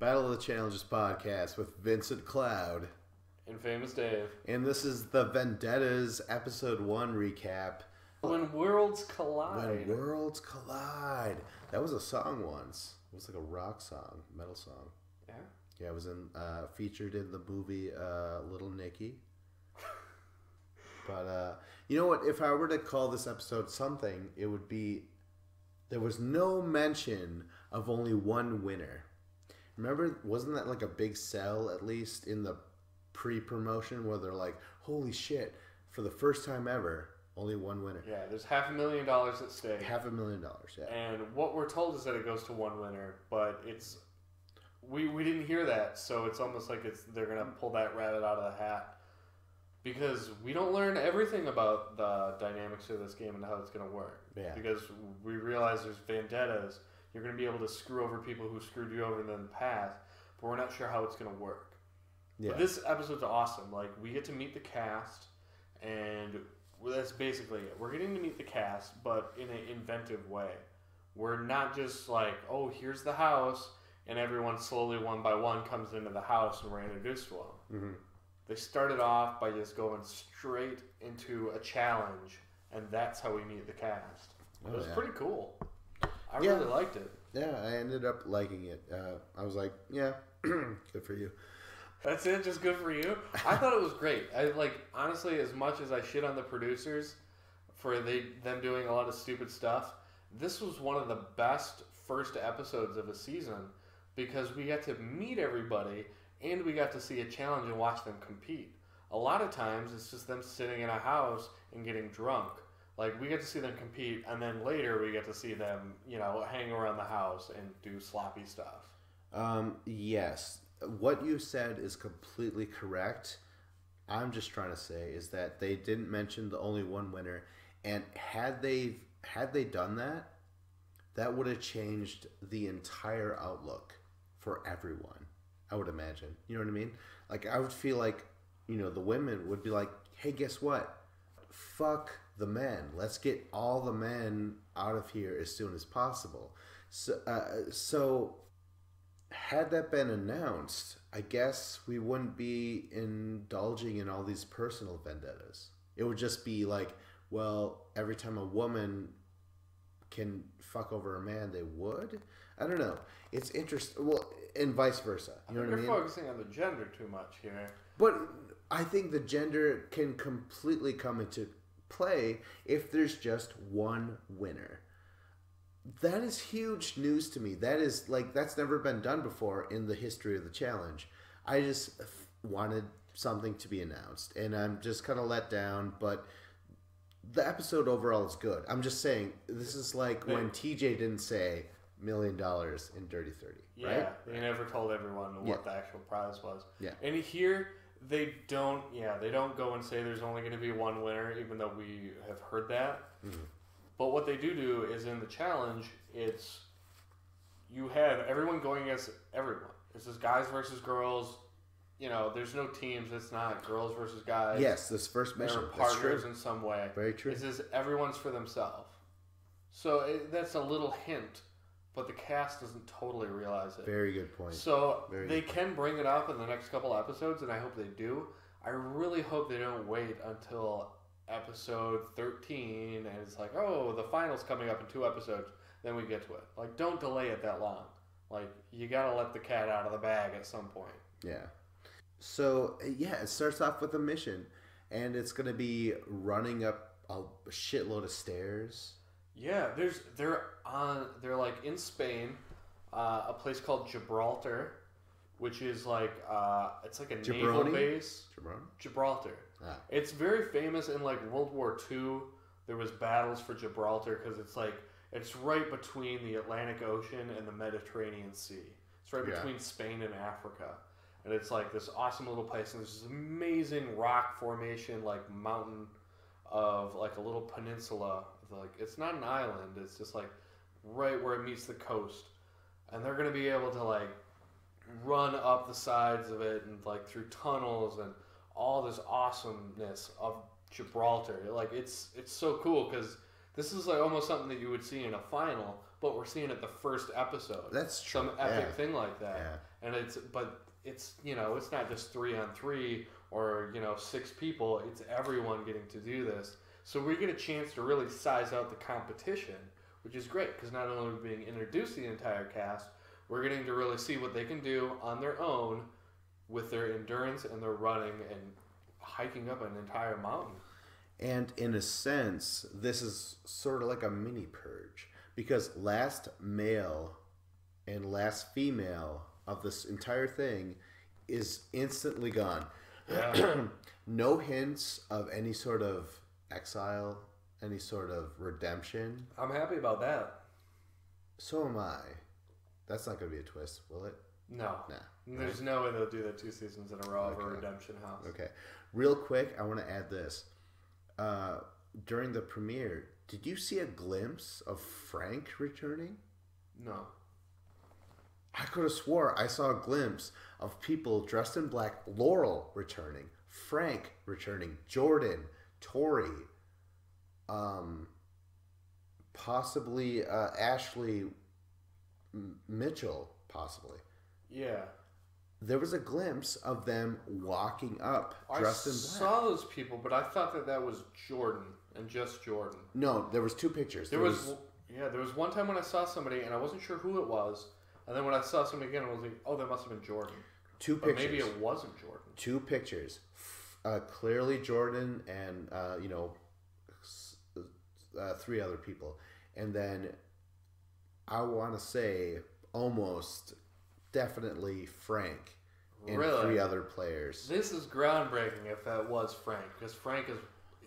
Battle of the Challenges podcast with Vincent Cloud and Famous Dave. And this is the Vendettas episode 1 recap. When Worlds Collide. When Worlds Collide. That was a song once. It was like a rock song, metal song. Yeah? Yeah, it was featured in the movie Little Nicky. But, you know what? If I were to call this episode something, it would be... There was no mention of only one winner. Remember, wasn't that like a big sell, at least, in the pre-promotion, where they're like, holy shit, for the first time ever, only one winner. Yeah, there's $500,000 at stake. $500,000, yeah. And what we're told is that it goes to one winner, but it's... We didn't hear that, so it's almost like they're going to pull that rabbit out of the hat. Because we don't learn everything about the dynamics of this game and how it's going to work. Yeah. Because we realize there's vendettas. You're going to be able to screw over people who screwed you over in the past, but we're not sure how it's going to work. Yeah. But this episode's awesome. Like, we get to meet the cast, and that's basically it. We're getting to meet the cast, but in an inventive way. We're not just like, oh, here's the house, and everyone slowly, one by one, comes into the house and we're introduced to them. Mm-hmm. They started off by just going straight into a challenge, and that's how we meet the cast. It was pretty cool. I really liked it. Yeah, I ended up liking it. I was like, yeah, good for you. That's it? Just good for you? I thought it was great. Honestly, as much as I shit on the producers for them doing a lot of stupid stuff, this was one of the best first episodes of a season because we got to meet everybody and we got to see a challenge and watch them compete. A lot of times, it's just them sitting in a house and getting drunk. Like, we get to see them compete, and then later we get to see them, hang around the house and do sloppy stuff. Yes. What you said is completely correct. I'm just trying to say is that they didn't mention the only one winner, and had they done that, that would have changed the entire outlook for everyone, I would imagine. You know what I mean? Like, I would feel like, the women would be like, hey, guess what? Fuck the men. Let's get all the men out of here as soon as possible. So had that been announced, I guess we wouldn't be indulging in all these personal vendettas. It would just be like, well, every time a woman can fuck over a man, they would? I don't know. It's interesting. Well, and vice versa. You know what I mean? You're focusing on the gender too much here. But I think the gender can completely come into play if there's just one winner. That is huge news to me. That is that's never been done before in the history of the challenge. I just wanted something to be announced, and I'm just kind of let down, but the episode overall is good. I'm just saying, this is like when TJ didn't say $1 million in Dirty 30, right? Yeah, they never told everyone what the actual prize was. Yeah. And here, they don't go and say there's only going to be one winner, even though we have heard that. Mm-hmm. But what they do is in the challenge, it's you have everyone going against everyone. It's just guys versus girls. There's no teams. It's not girls versus guys. Yes, this first mission. They're partners in some way. Very true. It's just everyone's for themselves. So that's a little hint, but the cast doesn't totally realize it. Very good point. So they can bring it up in the next couple episodes, and I hope they do. I really hope they don't wait until episode 13, and it's like, oh, the final's coming up in 2 episodes, then we get to it. Like, don't delay it that long. Like, you gotta let the cat out of the bag at some point. Yeah. So, it starts off with a mission, and it's going to be running up a shitload of stairs. Yeah, they're like in Spain, a place called Gibraltar, which is like, it's like a naval base. Gibraltar. Ah. It's very famous in like World War II. There was battles for Gibraltar because it's right between the Atlantic Ocean and the Mediterranean Sea. It's right between Spain and Africa. And it's like this awesome little place, and there's this amazing rock formation, like mountain of like a little peninsula. Like, it's not an island, it's just like right where it meets the coast. And they're going to be able to like run up the sides of it and like through tunnels and all this awesomeness of Gibraltar. Like, it's so cool because this is like almost something that you would see in a final, but we're seeing it the first episode. That's true. Some epic thing like that. and it's it's not just 3-on-3 or 6 people. It's everyone getting to do this. So we get a chance to really size out the competition, which is great because not only are we being introduced to the entire cast, we're getting to really see what they can do on their own with their endurance and their running and hiking up an entire mountain. And in a sense, this is sort of like a mini purge because last male and last female of this entire thing is instantly gone. Yeah. No hints of any sort of exile, any sort of redemption. I'm happy about that. So am I. That's not going to be a twist, will it? No. Nah. There's no way they'll do that 2 seasons in a row of a redemption house. Okay. Real quick, I want to add this. During the premiere, did you see a glimpse of Frank returning? No. I could have swore I saw a glimpse of people dressed in black. Laurel returning, Frank returning, Jordan, Tori, possibly Ashley Mitchell, possibly. Yeah. There was a glimpse of them walking up dressed in black. I saw those people, but I thought that was Jordan and just Jordan. No, there was 2 pictures. There was one time when I saw somebody and I wasn't sure who it was, and then when I saw somebody again, I was like, "Oh, that must have been Jordan." 2 but pictures. Maybe it wasn't Jordan. 2 pictures. Clearly Jordan and 3 other people, and then I want to say almost definitely Frank and 3 other players. This is groundbreaking if that was Frank, because Frank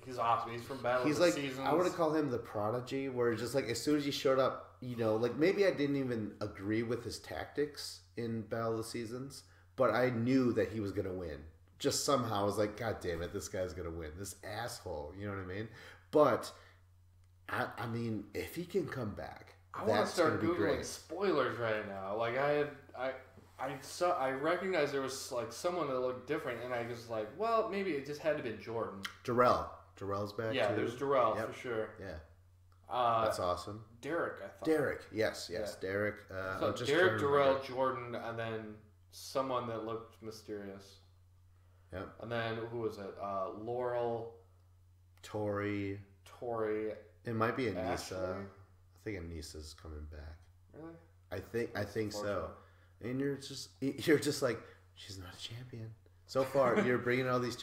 he's awesome. He's from Battle of the Seasons. I want to call him the prodigy, where just like as soon as he showed up, like maybe I didn't even agree with his tactics in Battle of the Seasons, but I knew that he was going to win. Just somehow I was like, God damn it, this guy's going to win. This asshole, you know what I mean? But I mean, if he can come back, I want to start Googling spoilers right now. Like I recognized there was like someone that looked different, and I was like, well, maybe it just had to be Jordan. Darrell's back. Yeah, too. There's Darrell for sure. Yeah, that's awesome. Derek, I thought. Derek, yes, Yeah. Derek. So Derek, Darrell, Jordan, and then someone that looked mysterious. Yep. And then who was it? Laurel, Tori. It might be Anissa. Ashley? I think Anissa's coming back. Really? I think so. And you're just like, she's not a champion. So far, you're bringing all these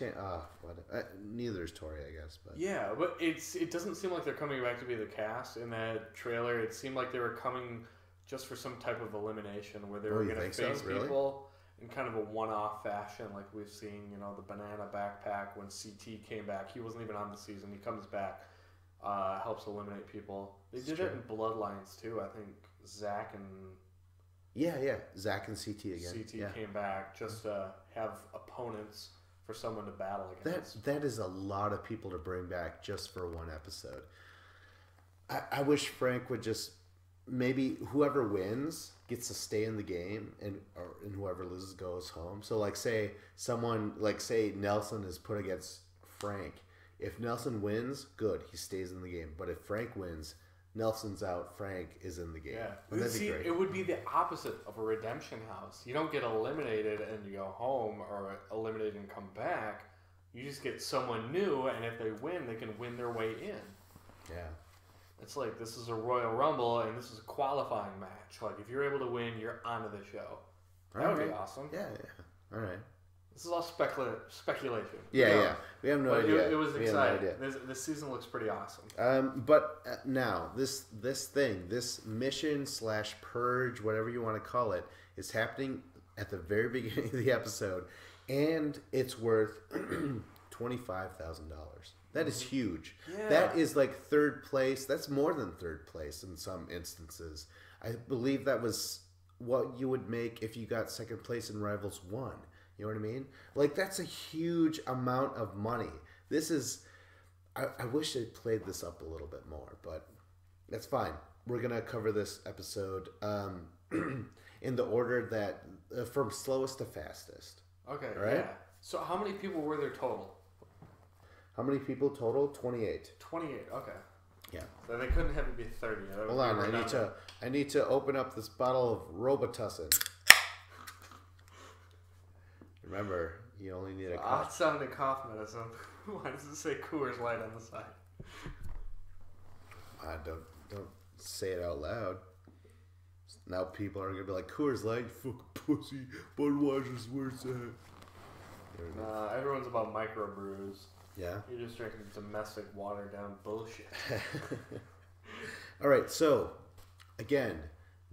neither is Tori, I guess. But yeah, but it doesn't seem like they're coming back to be the cast in that trailer. It seemed like they were coming just for some type of elimination where they were going to face people in kind of a one-off fashion, like we've seen. The banana backpack when CT came back. He wasn't even on the season. He comes back, helps eliminate people. They did it in Bloodlines too. I think Zach and Zach and CT again. CT came back just to have opponents for someone to battle against. That is a lot of people to bring back just for one episode. I wish Frank would just maybe whoever wins gets to stay in the game and whoever loses goes home. So say Nelson is put against Frank. If Nelson wins, good, he stays in the game. But if Frank wins, Nelson's out, Frank is in the game. Yeah. That'd be great. It would be the opposite of a redemption house. You don't get eliminated and you go home, or eliminated and come back. You just get someone new, and if they win, they can win their way in. Yeah. It's like this is a Royal Rumble, and this is a qualifying match. Like, if you're able to win, you're onto the show. That would be awesome. Yeah. All right. This is all speculation. Yeah. We have no idea. It was exciting. This season looks pretty awesome. But now, this mission/purge, whatever you want to call it, is happening at the very beginning of the episode, and it's worth $25,000. That is huge. Yeah. That is like 3rd place. That's more than 3rd place in some instances. I believe that was what you would make if you got 2nd place in Rivals 1. You know what I mean? Like, that's a huge amount of money. This is... I wish they played this up a little bit more, but that's fine. We're going to cover this episode in the order that... from slowest to fastest. Okay, all right? Yeah. So how many people were there total? How many people total? 28. 28, okay. Yeah. So they couldn't have it be 30. Hold on, I need to open up this bottle of Robitussin. Remember, you only need a cough. It sounded cough medicine. Why does it say Coors Light on the side? Don't say it out loud. Now people are gonna be like, Coors Light, you fucking pussy. Budweiser's where it's at. Nah, everyone's about microbrews. Yeah. You're just drinking domestic watered down bullshit. All right, so again,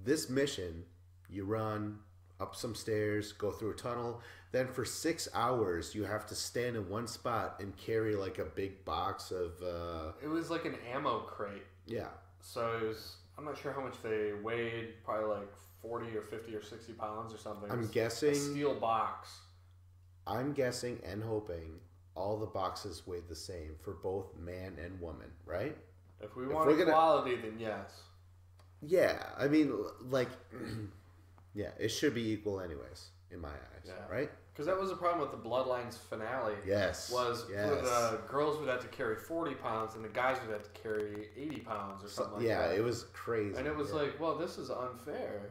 this mission, you run up some stairs, go through a tunnel. Then for 6 hours, you have to stand in one spot and carry like a big box of. It was like an ammo crate. Yeah. So it was. I'm not sure how much they weighed. Probably like 40 or 50 or 60 pounds or something. I'm guessing a steel box. I'm guessing and hoping all the boxes weighed the same for both man and woman, right? If we want equality, then yes. Yeah, I mean, like, yeah, it should be equal anyways, in my eyes, right? Because that was the problem with the Bloodlines finale. Yes. The girls would have to carry 40 pounds and the guys would have to carry 80 pounds or something like that. Yeah, it was crazy. And it was like, well, this is unfair,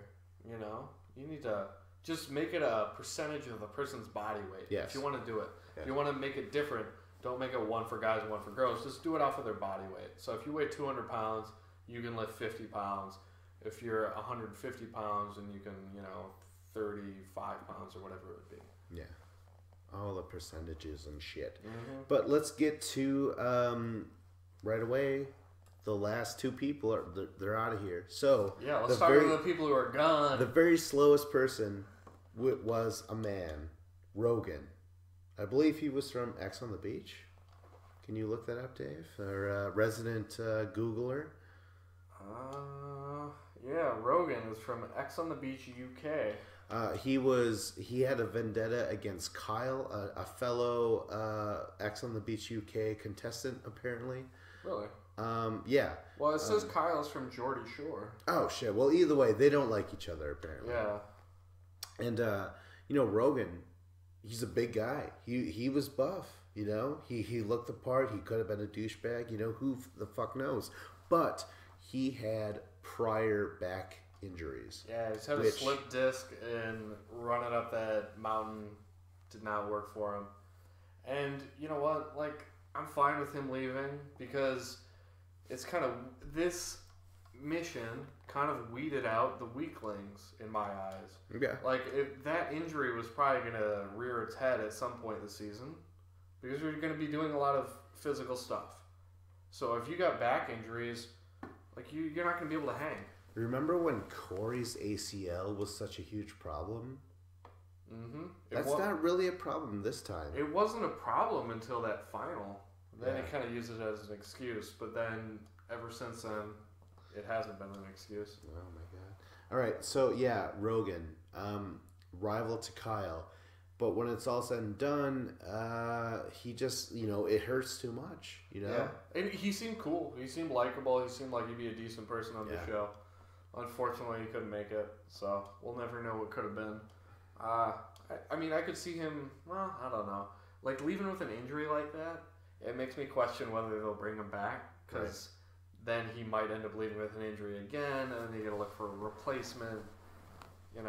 you know? You need to just make it a percentage of a person's body weight. Yes. If you want to do it. Yeah. If you want to make it different, don't make it one for guys and one for girls. Just do it off of their body weight. So if you weigh 200 pounds, you can lift 50 pounds. If you're 150 pounds, then you can, 35 pounds or whatever it would be. Yeah. All the percentages and shit. Mm-hmm. But let's get to, right away, the last two people, they're out of here. So yeah, let's start with the people who are gone. The very slowest person was a man, Rogan. I believe he was from X on the Beach. Can you look that up, Dave? Or resident Googler? Yeah, Rogan is from X on the Beach, UK. He had a vendetta against Kyle, a fellow X on the Beach UK contestant, apparently. Really? Yeah. Well, it says Kyle's from Geordie Shore. Oh shit. Well, either way, they don't like each other apparently. Yeah. And Rogan, he's a big guy. He was buff. He looked the part. He could have been a douchebag. Who the fuck knows? But he had prior back injuries. Yeah, he's had a slip disc and running up that mountain did not work for him. And you know what? Like, I'm fine with him leaving because it's kind of this mission kind of weeded out the weaklings in my eyes. Yeah. Like, that injury was probably going to rear its head at some point this season because we're going to be doing a lot of physical stuff. So if you got back injuries, like you're not going to be able to hang. Remember when Corey's ACL was such a huge problem? Mm-hmm. That's not really a problem this time. It wasn't a problem until that final. Then it kind of used it as an excuse, but then ever since then, it hasn't been an excuse. Oh my god! All right, so yeah, Rogan, rival to Kyle, but when it's all said and done, he just it hurts too much. Yeah, and he seemed cool. He seemed likable. He seemed like he'd be a decent person on the show. Unfortunately, he couldn't make it, so we'll never know what could have been. I mean, I could see him. Well, I don't know. Like leaving with an injury like that. It makes me question whether they'll bring him back because then he might end up leaving with an injury again, and then you got to look for a replacement. We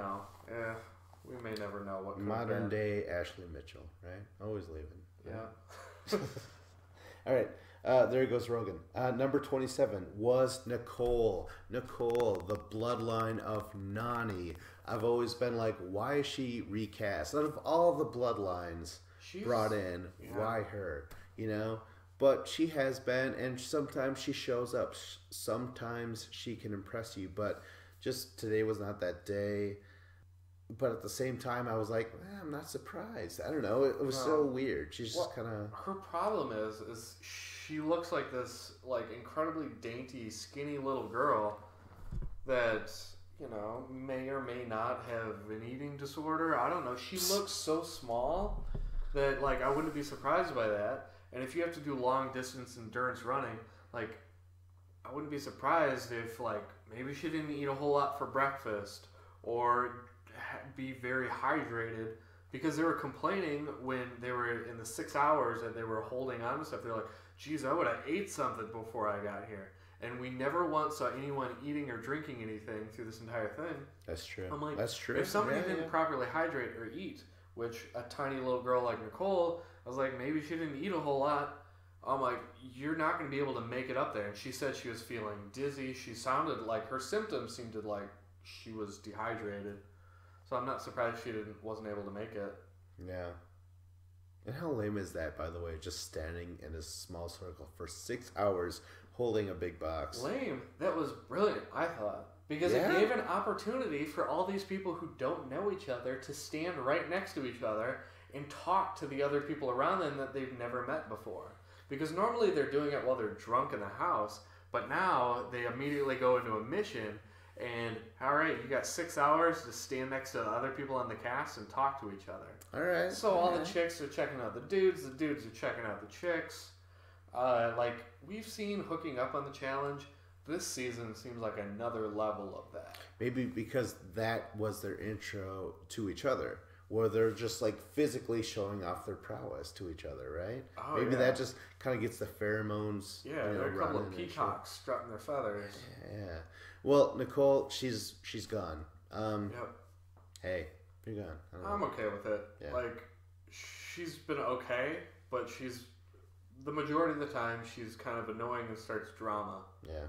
may never know what. Modern day Ashley Mitchell, right? Always leaving. Yeah. All right. There goes Rogan. Number 27 was Nicole. Nicole, the bloodline of Nani. I've always been like, why is she recast? Out of all the bloodlines brought in, why her? But she has been, and sometimes she shows up. Sometimes she can impress you, but just today was not that day. But at the same time, I was like, I'm not surprised. I don't know. It was so weird. She's just kind of... Her problem is she looks like this incredibly dainty, skinny little girl that, may or may not have an eating disorder. I don't know. She looks so small that, I wouldn't be surprised by that. And if you have to do long distance endurance running, I wouldn't be surprised if, maybe she didn't eat a whole lot for breakfast or be very hydrated because they were complaining when they were in the 6 hours that they were holding on to stuff. They're like, geez, I would have ate something before I got here. And we never once saw anyone eating or drinking anything through this entire thing. That's true. I'm like, that's true. If somebody didn't properly hydrate or eat, which a tiny little girl like Nicole, I was like, maybe she didn't eat a whole lot. I'm like, you're not going to be able to make it up there. And she said she was feeling dizzy. She sounded like her symptoms seemed like she was dehydrated. So I'm not surprised she wasn't able to make it. Yeah. And how lame is that, by the way? Just standing in a small circle for 6 hours holding a big box. Lame. That was brilliant, I thought. Because it gave an opportunity for all these people who don't know each other to stand right next to each other and talk to the other people around them that they've never met before. Because normally they're doing it while they're drunk in the house, but now they immediately go into a mission and, all right, you got 6 hours to stand next to the other people on the cast and talk to each other. All right. So all the chicks are checking out the dudes are checking out the chicks. Like, we've seen hooking up on the challenge. This season seems like another level of that. Maybe because that was their intro to each other, where they're just like physically showing off their prowess to each other, right? Oh, Maybe that just kind of gets the pheromones. Yeah, they're a couple of peacocks strutting their feathers. Yeah. Well, Nicole, she's gone. Yep. Hey, you're gone. I'm okay with it. Yeah. Like, she's been okay, but the majority of the time, she's kind of annoying and starts drama. Yeah.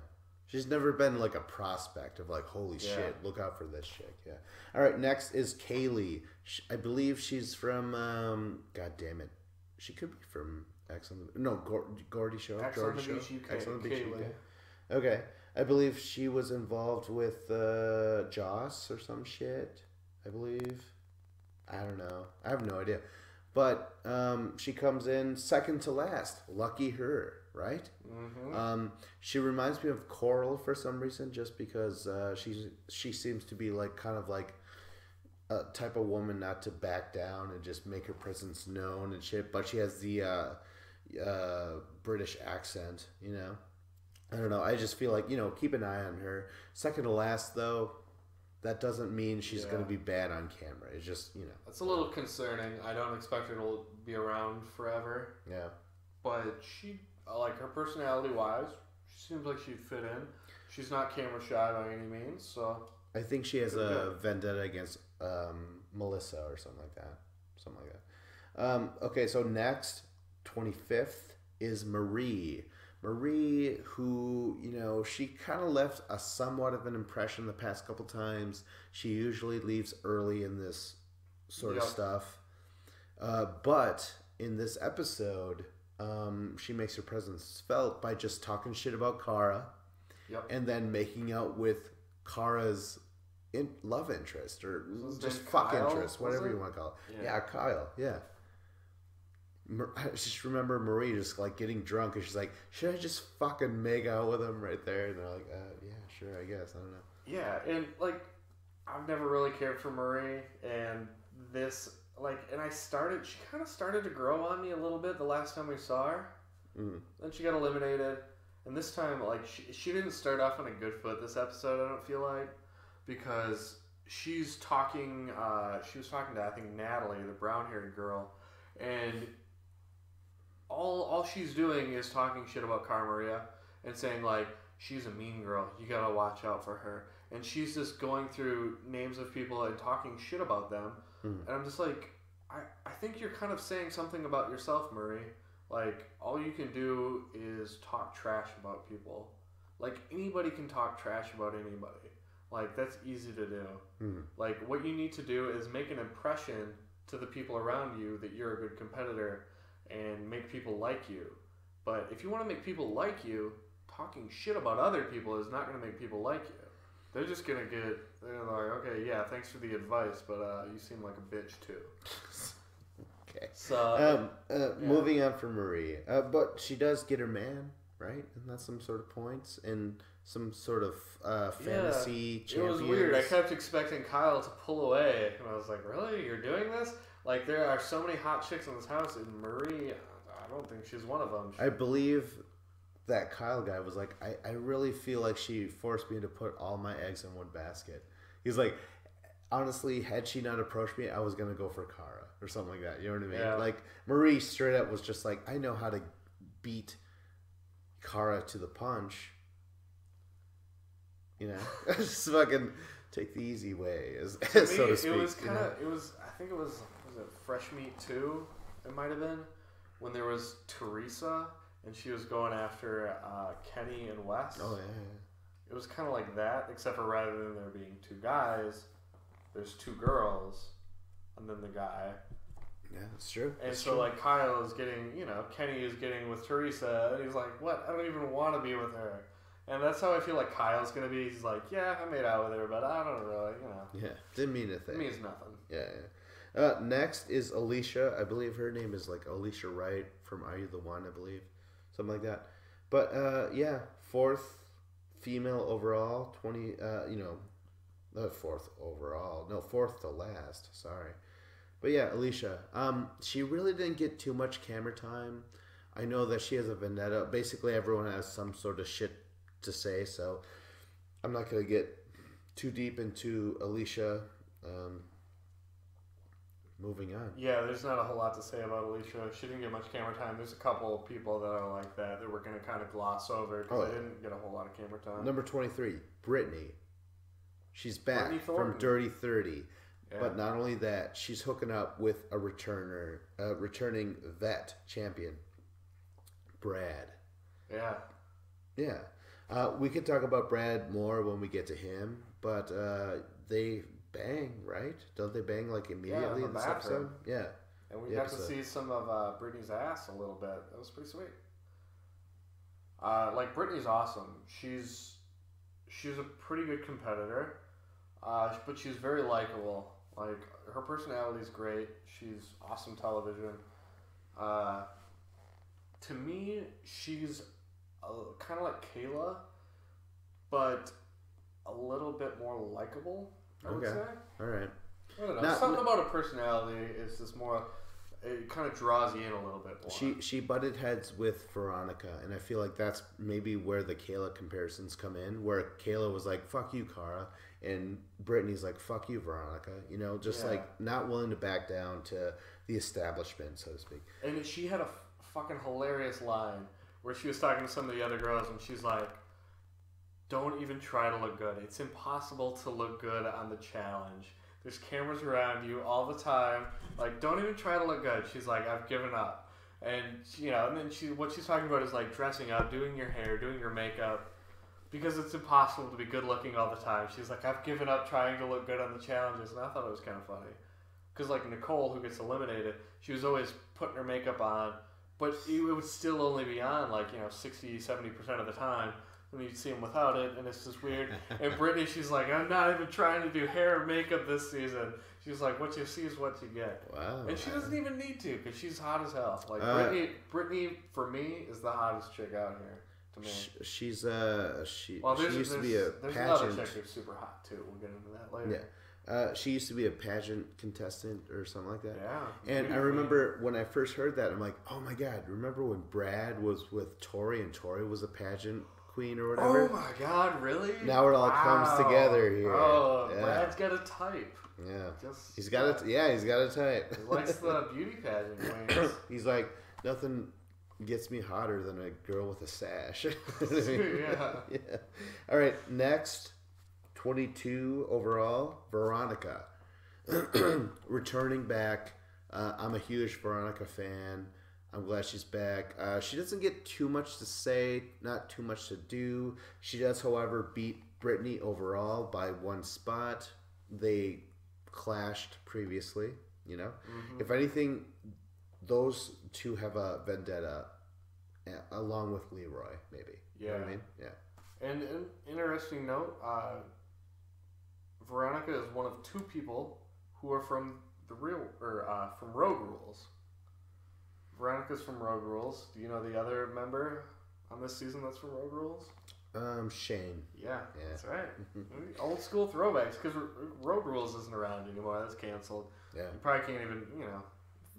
She's never been like a prospect of like, holy shit, look out for this chick. Yeah. All right, next is Kaylee. I believe she's from, God damn it. She could be from X on the... No, Gordy Show. X on the Beach, UK. X on the Beach, UK. Okay. I believe she was involved with Joss or some shit, I believe. I don't know. I have no idea. But she comes in second to last. Lucky her, right? Mm-hmm. She reminds me of Coral for some reason, just because she seems to be like kind of like a type of woman not to back down and just make her presence known and shit. But she has the British accent, you know. I don't know. I just feel like, you know, keep an eye on her. Second to last, though, that doesn't mean she's going to be bad on camera. It's just, you know. That's a little concerning. I don't expect her to be around forever. Yeah. But she, like, her personality-wise, she seems like she'd fit in. She's not camera shy by any means, so... I think she has a vendetta against Melissa or something like that. Okay, so next, 25th, is Marie. Marie, who, you know, she kind of left a somewhat of an impression the past couple times. She usually leaves early in this sort of stuff. But in this episode, she makes her presence felt by just talking shit about Kara. And then making out with Kara's love interest or just fuck Kyle, interest, whatever you want to call it. Yeah, Kyle. Yeah. I just remember Marie just like getting drunk and she's like, should I just fucking make out with him right there? And they're like, yeah, sure, I guess. I don't know. Yeah, and like, I've never really cared for Marie, and this, like, and she kind of started to grow on me a little bit the last time we saw her. Then she got eliminated, and this time, like, she didn't start off on a good foot this episode, I don't feel like, because she was talking to, I think, Natalie, the brown-haired girl, and all she's doing is talking shit about Cara Maria and saying, like, she's a mean girl, you gotta watch out for her. And she's just going through names of people and talking shit about them. And I'm just like, I think you're kind of saying something about yourself, Marie. Like, all you can do is talk trash about people. Like, anybody can talk trash about anybody. Like, that's easy to do. Like, what you need to do is make an impression to the people around you that you're a good competitor and make people like you. But if you want to make people like you, talking shit about other people is not going to make people like you. They're just going to they're like, okay, yeah, thanks for the advice, but you seem like a bitch too. Okay. So, moving on from Marie. But she does get her man, right? And that's some sort of points and some sort of fantasy champions. It was weird. I kept expecting Kyle to pull away. And I was like, really? You're doing this? Like, there are so many hot chicks in this house, and Marie, I don't think she's one of them. I believe that Kyle guy was like, I really feel like she forced me to put all my eggs in one basket. He's like, honestly, had she not approached me, I was going to go for Kara or something like that. You know what I mean? Yeah. Like, Marie straight up was just like, I know how to beat Kara to the punch. You know? Just fucking take the easy way, so to speak. It was kind of, I think it was it Fresh Meat 2? It might have been when there was Teresa and she was going after Kenny and Wes. Oh yeah. It was kind of like that, except for rather than there being two guys, there's two girls, and then the guy. Yeah, that's true. And that's so true. like Kyle is getting, Kenny is getting with Teresa, and he's like, "What? I don't even want to be with her." And that's how I feel like Kyle's gonna be. He's like, "Yeah, I made out with her, but I don't really, Yeah, didn't mean a thing. It means nothing. Yeah. Next is Alicia. I believe her name is like Alicia Wright from Are You the One? I believe, something like that. But yeah, fourth female overall. 20. Fourth overall. No, fourth to last. Sorry. But yeah, Alicia. She really didn't get too much camera time. I know that she has a vendetta. Basically, everyone has some sort of shit to say, so I'm not going to get too deep into Alicia. Moving on. Yeah, there's not a whole lot to say about Alicia. She didn't get much camera time. There's a couple of people that are like that we're going to kind of gloss over because they didn't get a whole lot of camera time. Number 23, Brittany. She's back from Dirty 30. Yeah. But not only that, she's hooking up with a returning vet champion, Brad. Yeah. Yeah. We could talk about Brad more when we get to him, but they bang, right? Don't they bang like immediately in this episode? Yeah. And we got to see some of Brittany's ass a little bit. That was pretty sweet. Like, Brittany's awesome. She's a pretty good competitor, but she's very likable. Like, her personality's great. She's awesome television. To me, she's kind of like Kayla, but a little bit more likable, I would say. All right. I don't know. Something about her personality is just more... It kind of draws you in a little bit more. She butted heads with Veronica, and I feel like that's maybe where the Kayla comparisons come in, where Kayla was like, "Fuck you, Cara," and Brittany's like, "Fuck you, Veronica." Like not willing to back down to the establishment, so to speak. And she had a fucking hilarious line where she was talking to some of the other girls, and she's like, "Don't even try to look good. It's impossible to look good on the challenge. There's cameras around you all the time. Like, don't even try to look good." She's like, "I've given up." And, and then what she's talking about is, like, dressing up, doing your hair, doing your makeup, because it's impossible to be good looking all the time. She's like, "I've given up trying to look good on the challenges." And I thought it was kind of funny. Because, like, Nicole, who gets eliminated, she was always putting her makeup on, but it would still only be on, like, 60, 70% of the time. And you'd see him without it, and it's just weird. And Brittany, she's like, "I'm not even trying to do hair or makeup this season." She's like, "What you see is what you get." Wow. And she doesn't even need to, because she's hot as hell. Like, Brittany, for me, is the hottest chick out here, to me. She used to be a there's pageant. Another chick who's super hot, too. We'll get into that later. Yeah. She used to be a pageant contestant or something like that. Yeah. And I remember when I first heard that, I'm like, oh my God, remember when Brad was with Tori and Tori was a pageant queen or whatever? Oh my God, really? Now it all comes together here. Oh, yeah. Brad's got a type. Yeah. He's got a type. He likes the beauty pageant queens. He's like, nothing gets me hotter than a girl with a sash. Yeah. All right, next, 22 overall, Veronica. Returning back. I'm a huge Veronica fan. I'm glad she's back. She doesn't get too much to say, not too much to do. She does, however, beat Brittany overall by one spot. They clashed previously, Mm-hmm. If anything, those two have a vendetta, along with Leroy, maybe. Yeah. You know what I mean? Yeah. And an interesting note, Veronica is one of two people who are from from Road Rules. Veronica's from Road Rules. Do you know the other member on this season that's from Road Rules? Shane. Yeah, that's right. Old school throwbacks, because Road Rules isn't around anymore. That's canceled. Yeah. You probably can't even,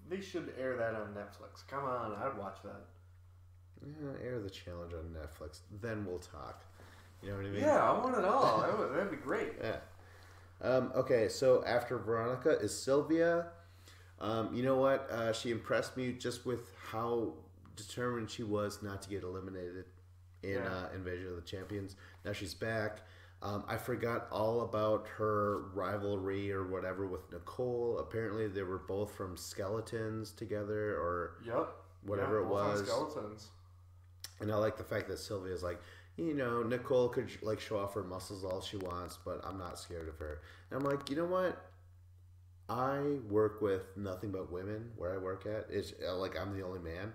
they should air that on Netflix. Come on, I'd watch that. Yeah, air the challenge on Netflix. Then we'll talk. You know what I mean? Yeah, I want it all. That'd be great. Yeah. Okay, so after Veronica is Sylvia. You know what? She impressed me just with how determined she was not to get eliminated in Invasion of the Champions. Now she's back. I forgot all about her rivalry or whatever with Nicole. Apparently, they were both from Skeletons together, or whatever it was. Skeletons. And I like the fact that Sylvia's like, Nicole could like show off her muscles all she wants, but I'm not scared of her. And I'm like, you know what? I work with nothing but women where I work at. It's like I'm the only man.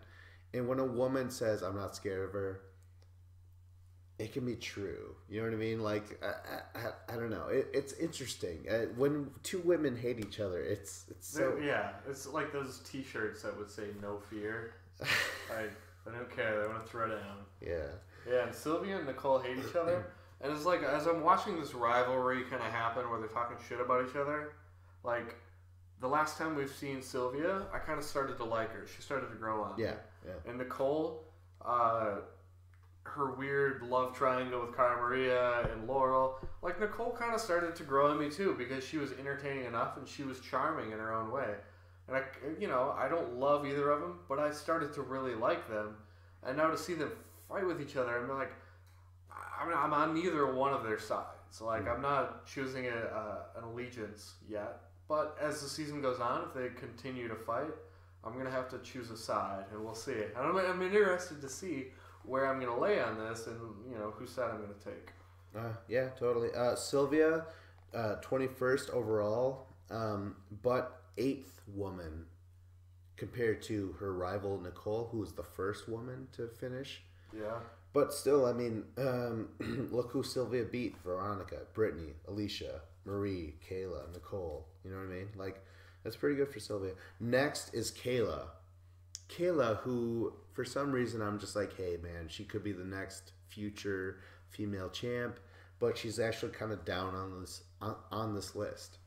And when a woman says I'm not scared of her, it can be true. You know what I mean? Like, I don't know. It's interesting. When two women hate each other, it's so... Yeah, it's like those T-shirts that would say no fear. Like, they don't care. They want to throw down. Yeah. Yeah, and Sylvia and Nicole hate each other. And it's like, as I'm watching this rivalry kind of happen where they're talking shit about each other, like, the last time we've seen Sylvia, I kind of started to like her. She started to grow on me. Yeah. And Nicole, her weird love triangle with Cara Maria and Laurel, like, Nicole kind of started to grow on me too, because she was entertaining enough and she was charming in her own way. And I don't love either of them, but I started to really like them. And now to see them fight with each other, I'm like, I'm on neither one of their sides. Like, I'm not choosing an allegiance yet. But as the season goes on, if they continue to fight, I'm going to have to choose a side, and we'll see. I'm interested to see where I'm going to lay on this and, whose side I'm going to take. Yeah, totally. Sylvia, 21st overall, but 8th woman compared to her rival Nicole, who was the first woman to finish. Yeah. But still, I mean, look who Sylvia beat. Veronica, Brittany, Alicia, Marie, Kayla, Nicole. You know what I mean? Like, that's pretty good for Sylvia. Next is Kayla. Kayla, who, for some reason, I'm just like, hey, man, she could be the next future female champ. But she's actually kind of down on this list.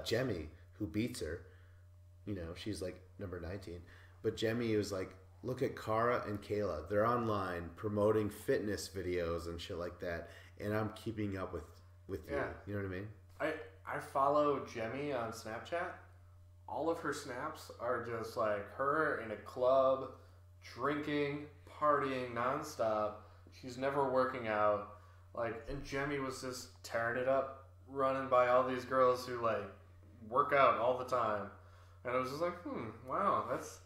Jemmy, who beats her, she's like number 19. But Jemmy was like, look at Cara and Kayla. They're online promoting fitness videos and shit like that. And I'm keeping up with you. You know what I mean? I follow Jemmy on Snapchat. All of her snaps are just like her in a club, drinking, partying nonstop. She's never working out. Like, and Jemmy was just tearing it up, running by all these girls who like work out all the time. And I was just like, wow, that's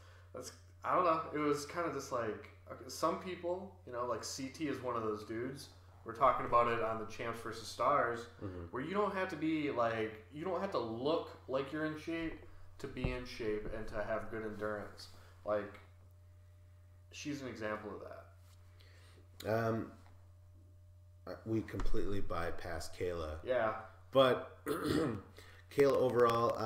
I don't know. It was kind of just like, okay, some people, like CT is one of those dudes. We're talking about it on the Champs vs. Stars, where you don't have to be like, you don't have to look like you're in shape to be in shape and to have good endurance. Like, she's an example of that. We completely bypassed Kayla. Yeah. But Kayla overall,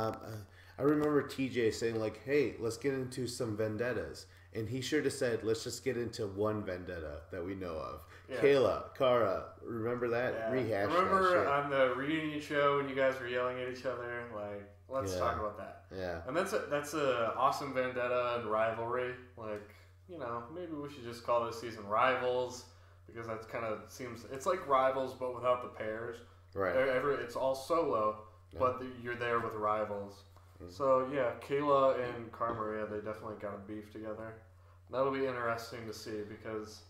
I remember TJ saying like, hey, let's get into some vendettas. And he should have said, let's just get into one vendetta that we know of. Yeah. Kayla, Cara, remember that? Yeah. Rehash remember that shit. On the reunion show when you guys were yelling at each other? Like, let's talk about that. Yeah. And that's a awesome vendetta and rivalry. Like, maybe we should just call this season Rivals, because that's kind of seems, it's like Rivals but without the pairs. Right. It's all solo, but you're there with Rivals. So, yeah, Kayla and Cara Maria, they definitely got a beef together. That'll be interesting to see because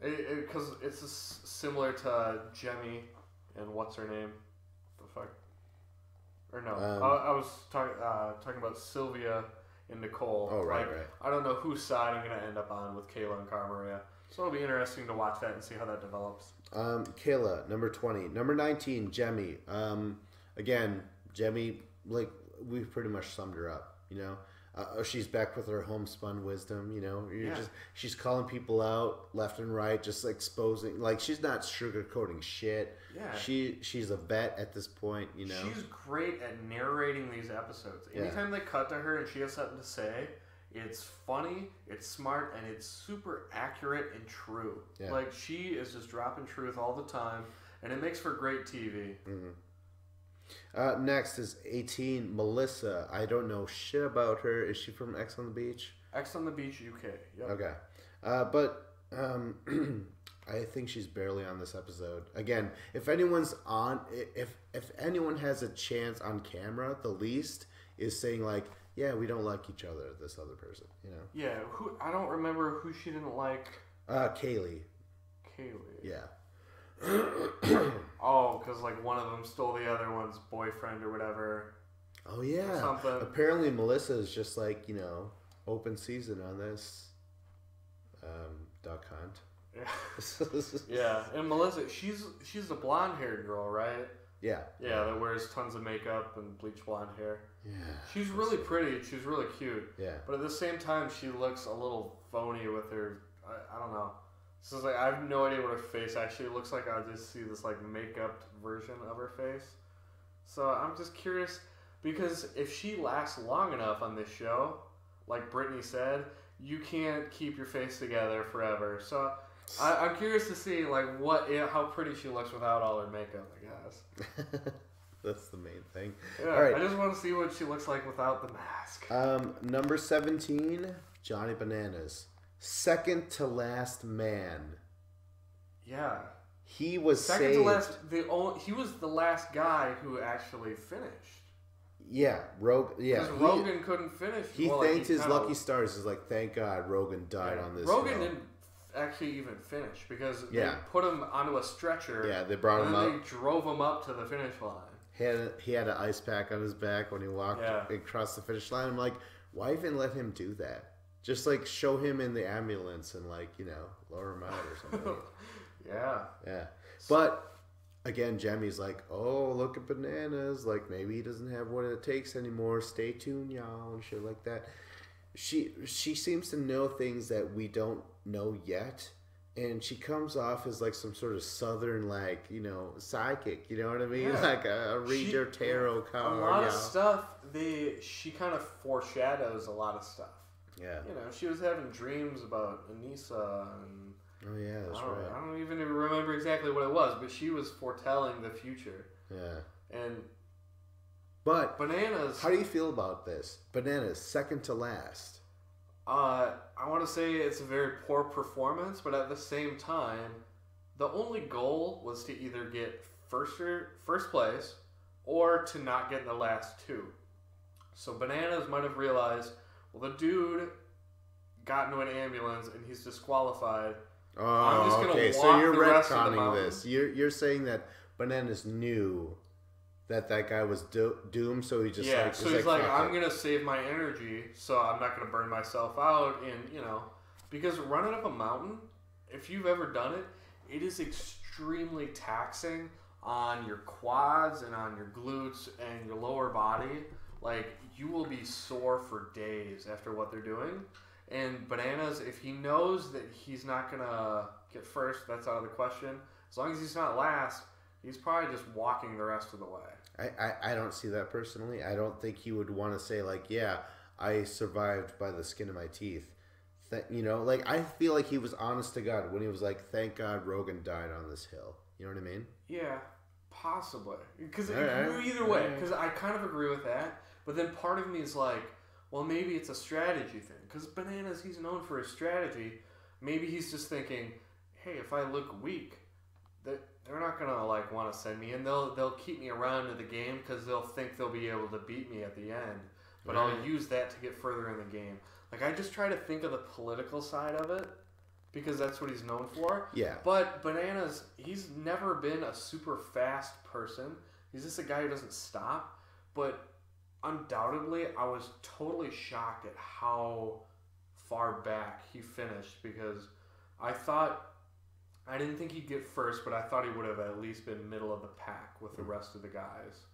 it's similar to Jemmy and what's her name? The fuck? Or no, I was talking about Sylvia and Nicole. Oh, right. I don't know whose side I'm going to end up on with Kayla and Cara Maria. So it'll be interesting to watch that and see how that develops. Kayla, number 20. Number 19, Jemmy. Again, Jemmy, like, we've pretty much summed her up, she's back with her homespun wisdom, she's calling people out left and right, just exposing, like, she's not sugarcoating shit. Yeah. She's a vet at this point, She's great at narrating these episodes. Anytime they cut to her and she has something to say, it's funny, it's smart, and it's super accurate and true. Yeah. Like, she is just dropping truth all the time, and it makes for great TV. Mm-hmm. Next is 18, Melissa. I don't know shit about her. Is she from X on the Beach? X on the Beach, UK. Yep. Okay. But I think she's barely on this episode. Again, if anyone's on, if anyone has a chance on camera, the least is saying like, yeah, we don't like each other, this other person, Yeah, I don't remember who she didn't like. Kaylee. Kaylee. Yeah. Oh, because like one of them stole the other one's boyfriend or whatever. Oh yeah. Or something. Apparently Melissa is just like, open season on this duck hunt. Yeah. Yeah, and Melissa, she's the blonde-haired girl, right? Yeah. Yeah, that wears tons of makeup and bleach blonde hair. Yeah. She's really pretty. She's really cute. Yeah. But at the same time, she looks a little phony with her. I don't know. So it's like I have no idea what her face actually looks like. I just see this like makeup version of her face. So I'm just curious because if she lasts long enough on this show, like Brittany said, you can't keep your face together forever. So I'm curious to see like how pretty she looks without all her makeup. I guess. That's the main thing. Yeah, all right. I just want to see what she looks like without the mask. Number 17, Johnny Bananas. Second to last man. Yeah. He was second saved. to last. He was the last guy who actually finished. Yeah, because Rogan couldn't finish. He thanked his lucky stars. He's like, thank God Rogan died on this. Rogan didn't actually even finish because they put him onto a stretcher. Yeah, they brought him up. They drove him up to the finish line. He had an ice pack on his back when he walked across the finish line. I'm like, why even let him do that? Just like show him in the ambulance and lower him out or something. Yeah. But again, Jemmy's like, oh, look at Bananas. Like maybe he doesn't have what it takes anymore. Stay tuned, y'all, and shit like that. She seems to know things that we don't know yet. And she comes off as like some sort of southern, psychic. You know what I mean? Yeah. Like a read your tarot card. A lot of stuff. She kind of foreshadows a lot of stuff. Yeah. She was having dreams about Anissa and. Oh yeah, that's right. I don't even remember exactly what it was, but she was foretelling the future. Yeah. But Bananas. How do you feel about this? Bananas, second to last. I want to say it's a very poor performance, but at the same time, the only goal was to either get first place or to not get in the last two. So Bananas might have realized, well, the dude got into an ambulance and he's disqualified. Oh, I'm just gonna okay. walk So you're the rest of the retconning this. You're saying that Bananas knew that guy was doomed, so he just so he's like, I'm gonna save my energy, so I'm not gonna burn myself out, and because running up a mountain, if you've ever done it, it is extremely taxing on your quads and on your glutes and your lower body. Like you will be sore for days after what they're doing. And Bananas, if he knows that he's not gonna get first, that's out of the question. As long as he's not last, he's probably just walking the rest of the way. I don't see that personally. I don't think he would want to say I survived by the skin of my teeth. I feel like he was honest to God when he was like, thank God Rogan died on this hill. You know what I mean? Yeah, possibly. Because either way, because I kind of agree with that. But then part of me is like, well, maybe it's a strategy thing. Because Bananas, he's known for his strategy. Maybe he's just thinking, hey, if I look weak, they're not going to want to send me in. They'll keep me around in the game because they'll think they'll be able to beat me at the end. But I'll use that to get further in the game. I just try to think of the political side of it because that's what he's known for. Yeah. But Bananas, he's never been a super fast person. He's just a guy who doesn't stop. But undoubtedly, I was totally shocked at how far back he finished because I didn't think he'd get first, but I thought he would have at least been middle of the pack with the rest of the guys.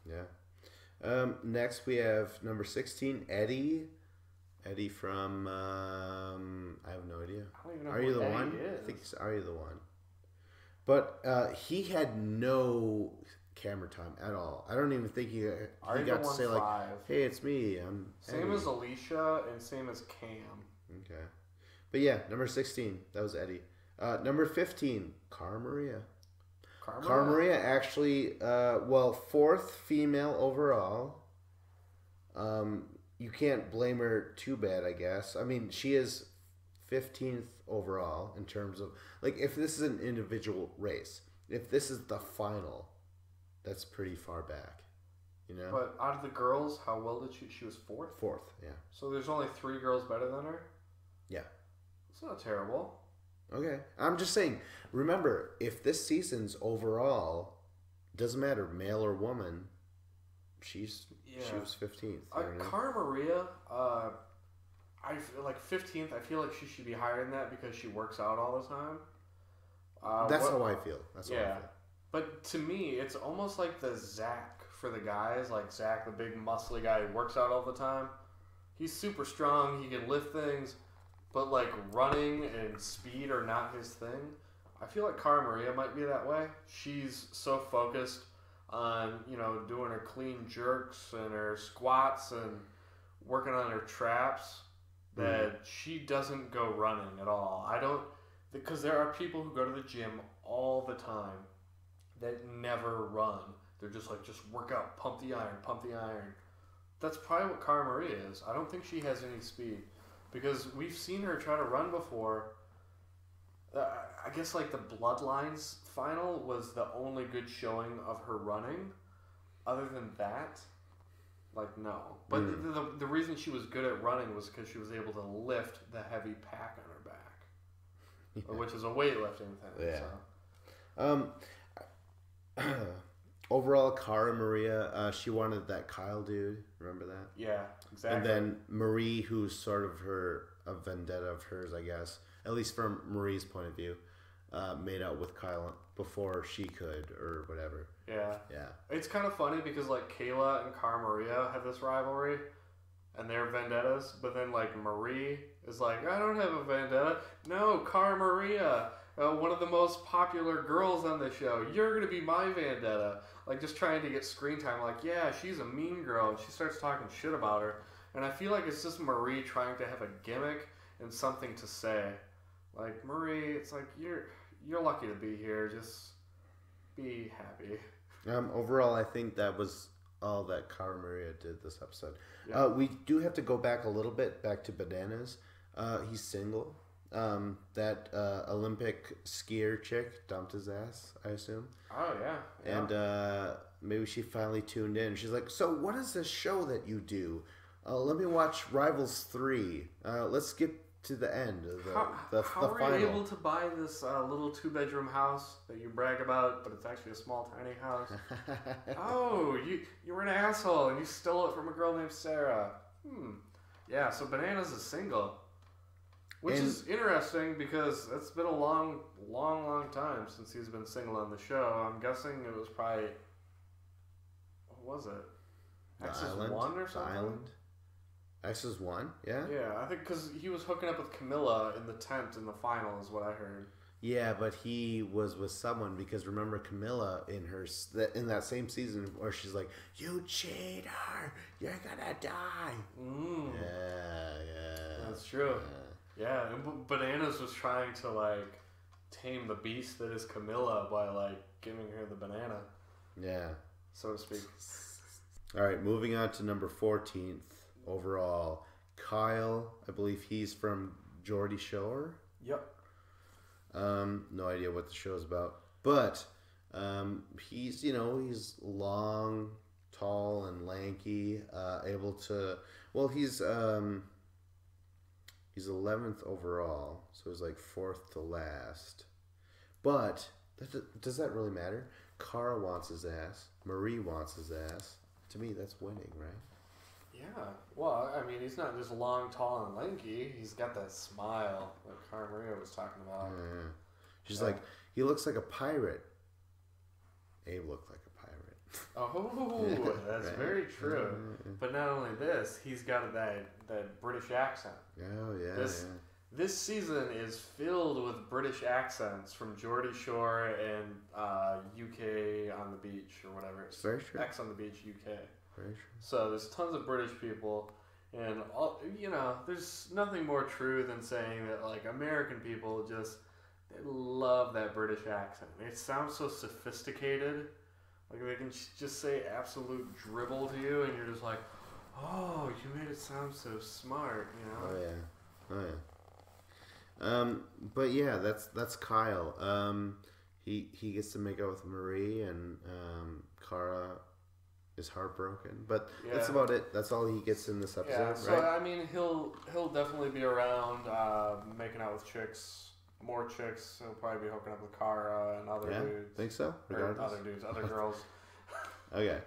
Yeah. Next we have number 16, Eddie. Eddie from I have no idea. I don't even know Are You the Eddie One? is. I think it's Are You the One. But he had no camera time at all. I don't even think he got to say hey, it's me. I'm same Eddie. as Alicia and same as Cam. Okay. But yeah, number 16, that was Eddie. Number 15, Cara Maria. Cara Maria actually, fourth female overall. You can't blame her too bad, I guess. I mean, she is 15th overall in terms of, if this is an individual race. If this is the final, that's pretty far back, But out of the girls, how well did she was fourth? Fourth, yeah. So there's only 3 girls better than her. Yeah, it's not terrible. Okay. I'm just saying, remember, if this season's overall, doesn't matter, male or woman, she was 15th. Cara Maria, I feel like 15th, I feel like she should be higher than that because she works out all the time. That's how I feel. That's how I feel. But to me, it's almost like the Zach for the guys. Like Zach, the big muscly guy who works out all the time. He's super strong. He can lift things. But like running and speed are not his thing. I feel like Cara Maria might be that way. She's so focused on, doing her clean jerks and her squats and working on her traps that she doesn't go running at all. Because there are people who go to the gym all the time that never run. They're just like, just work out, pump the iron. That's probably what Cara Maria is. I don't think she has any speed. Because we've seen her try to run before. I guess like the Bloodlines final was the only good showing of her running. Other than that, like no. But the reason she was good at running was because she was able to lift the heavy pack on her back. Which is a weightlifting thing. Yeah. So. Overall, Cara Maria, she wanted that Kyle dude. Remember that? Yeah, exactly. And then Marie, who's sort of a vendetta of hers, I guess, at least from Marie's point of view, made out with Kyle before she could or whatever. Yeah. Yeah. It's kind of funny because like Kayla and Cara Maria have this rivalry, and they're vendettas. But then like Marie is like, I don't have a vendetta. No, Cara Maria. One of the most popular girls on the show. You're going to be my vendetta. Like, just trying to get screen time. Like, yeah, she's a mean girl. And she starts talking shit about her. And I feel like it's just Marie trying to have a gimmick and something to say. Like, Marie, it's like, you're lucky to be here. Just be happy. Overall, I think that was all that Cara Maria did this episode. Yeah. We do have to go back a little bit, back to Bananas. He's single. That Olympic skier chick dumped his ass, I assume. Oh, yeah. And maybe she finally tuned in. She's like, so what is this show that you do? Let me watch Rivals 3. Let's skip to the end of the how final. How were you able to buy this little 2-bedroom house that you brag about, but it's actually a small, tiny house? Oh, you were an asshole, and you stole it from a girl named Sarah. Yeah, so Bananas is single. Which is interesting because it's been a long time since he's been single on the show. I'm guessing it was probably, what was it? X's 1 or something? The Island? X's 1, yeah? Yeah, I think because he was hooking up with Camilla in the tent in the final is what I heard. Yeah, but he was with someone because remember Camilla in that same season where she's like, you cheater, you're gonna die. Yeah. That's true. Yeah, and Bananas was trying to, like, tame the beast that is Camilla by, like, giving her the banana. Yeah. So to speak. All right, moving on to number 14th overall. Kyle, I believe he's from Geordie Shore. Yep. No idea what the show is about. But he's long, tall, and lanky, able to... Well, he's 11th overall, so he's like 4th to last. But does that really matter? Cara wants his ass. Marie wants his ass. To me, that's winning, right? Yeah. Well, I mean, he's not just long, tall, and lanky. He's got that smile that Cara Maria was talking about. Yeah. She's like, he looks like a pirate. Abe looked like a pirate. Oh, that's right? Very true. But not only this, he's got that British accent. Oh, yeah. This season is filled with British accents from Geordie Shore and UK on the beach or whatever. It's very true. X on the beach, UK. Very true. So there's tons of British people, and there's nothing more true than saying that like American people they love that British accent. It sounds so sophisticated. Like they can just say absolute dribble to you, and you're just like, oh, you made it sound so smart, Oh yeah. But yeah, that's Kyle. He gets to make out with Marie, and Cara is heartbroken. But that's about it. That's all he gets in this episode, so, right? I mean, he'll definitely be around making out with chicks more chicks. He'll probably be hooking up with Cara and other dudes. Think so? Other dudes, other girls. Okay.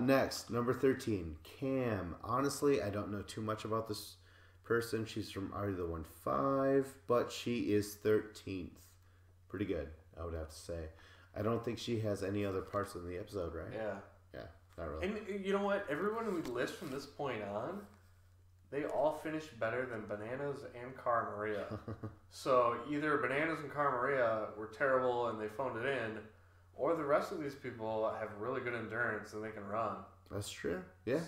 Next, number 13, Cam. Honestly, I don't know too much about this person. She's from Are You the One 5, but she is 13th. Pretty good, I would have to say. I don't think she has any other parts in the episode, right? Yeah. Yeah, not really. And you know what? Everyone we list from this point on, they all finished better than Bananas and Cara Maria. So either Bananas and Cara Maria were terrible and they phoned it in, or the rest of these people have really good endurance and they can run. That's true. Yeah.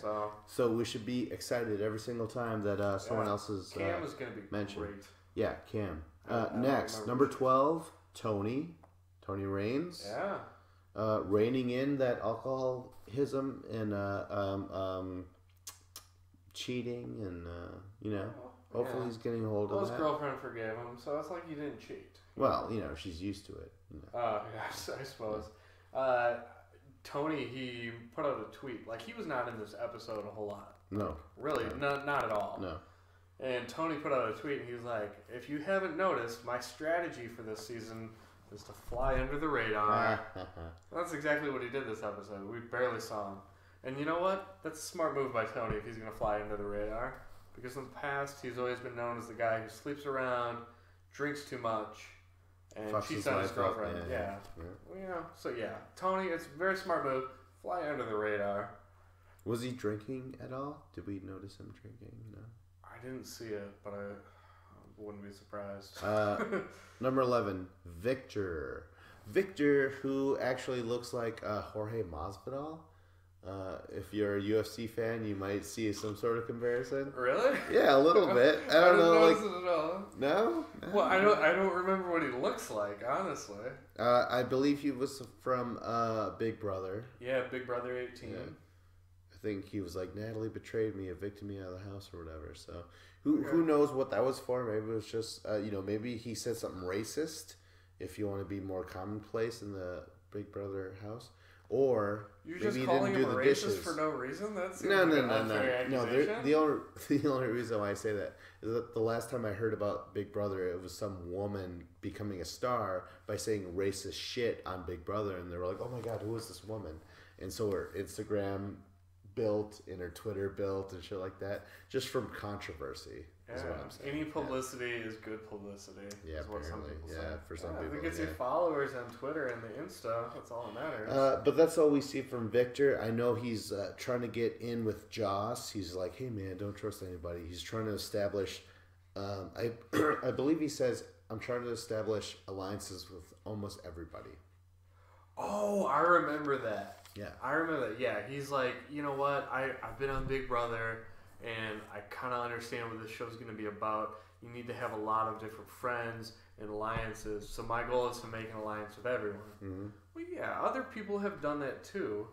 So we should be excited every single time that someone else is Cam is going to be mentioned. Great. Yeah, Cam. Next, number 12, Tony. Tony Reigns. Yeah. Reining in that alcoholism and cheating and hopefully he's getting a hold of that. His girlfriend forgave him, so it's like he didn't cheat. Well, she's used to it. Yes, I suppose. Tony, he put out a tweet. Like, he was not in this episode a whole lot. No. Really, no. Not at all. No. And Tony put out a tweet, and he was like, if you haven't noticed, my strategy for this season is to fly under the radar. That's exactly what he did this episode. We barely saw him. And you know what? That's a smart move by Tony if he's going to fly under the radar. Because in the past, he's always been known as the guy who sleeps around, drinks too much, and cheats on his girlfriend. Yeah. Well, so yeah. Tony, it's a very smart move. Fly under the radar. Was he drinking at all? Did we notice him drinking? No. I didn't see it, but I wouldn't be surprised. Number 11, Victor. Victor, who actually looks like Jorge Masvidal. If you're a UFC fan, you might see some sort of comparison. Really? Yeah, a little bit. I don't know. Notice it at all. No? Well, I don't remember what he looks like, honestly. I believe he was from Big Brother. Yeah, Big Brother 18. Yeah. I think he was like, Natalie betrayed me, evicted me out of the house or whatever. So who knows what that was for? Maybe it was just maybe he said something racist. If you want to be more commonplace in the Big Brother house. Or you're maybe just calling he didn't him do the racist dishes for no reason. That's no. The only reason why I say that is that the last time I heard about Big Brother, it was some woman becoming a star by saying racist shit on Big Brother, and they were like, "Oh my god, who is this woman?" And so her Instagram built and her Twitter built and shit like that, just from controversy. Is what I'm saying. Any publicity is good publicity. Yeah, is what some people say. For some people. If it gets you followers on Twitter and the Insta, that's all that matters. But that's all we see from Victor. I know he's trying to get in with Joss. He's like, hey man, don't trust anybody. He's trying to establish. I believe he says, I'm trying to establish alliances with almost everybody. Oh, I remember that. Yeah, I remember that. Yeah, he's like, you know what? I've been on Big Brother. And I kind of understand what this show's going to be about. You need to have a lot of different friends and alliances. So my goal is to make an alliance with everyone. Mm-hmm. Well, yeah, other people have done that too.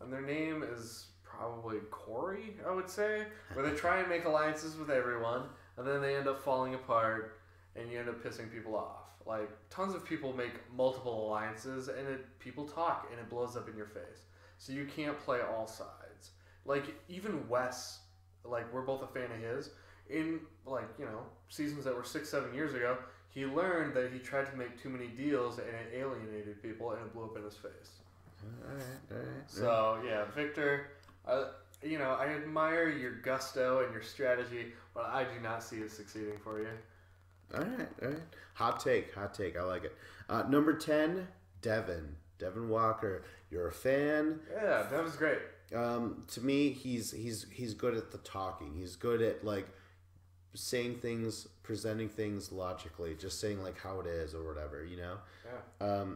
And their name is probably Corey, I would say. Where they try and make alliances with everyone. And then they end up falling apart. And you end up pissing people off. Like, tons of people make multiple alliances. And people talk. And it blows up in your face. So you can't play all sides. Like, even Wes... Like, we're both a fan of his. In, seasons that were 6-7 years ago, he learned that he tried to make too many deals and it alienated people and it blew up in his face. All right. So, yeah, Victor, I admire your gusto and your strategy, but I do not see it succeeding for you. All right. Hot take. I like it. Number 10, Devin Walker. You're a fan. Yeah, Devin's great. To me, he's good at the talking. He's good at saying things, presenting things logically, just saying how it is or whatever, Yeah.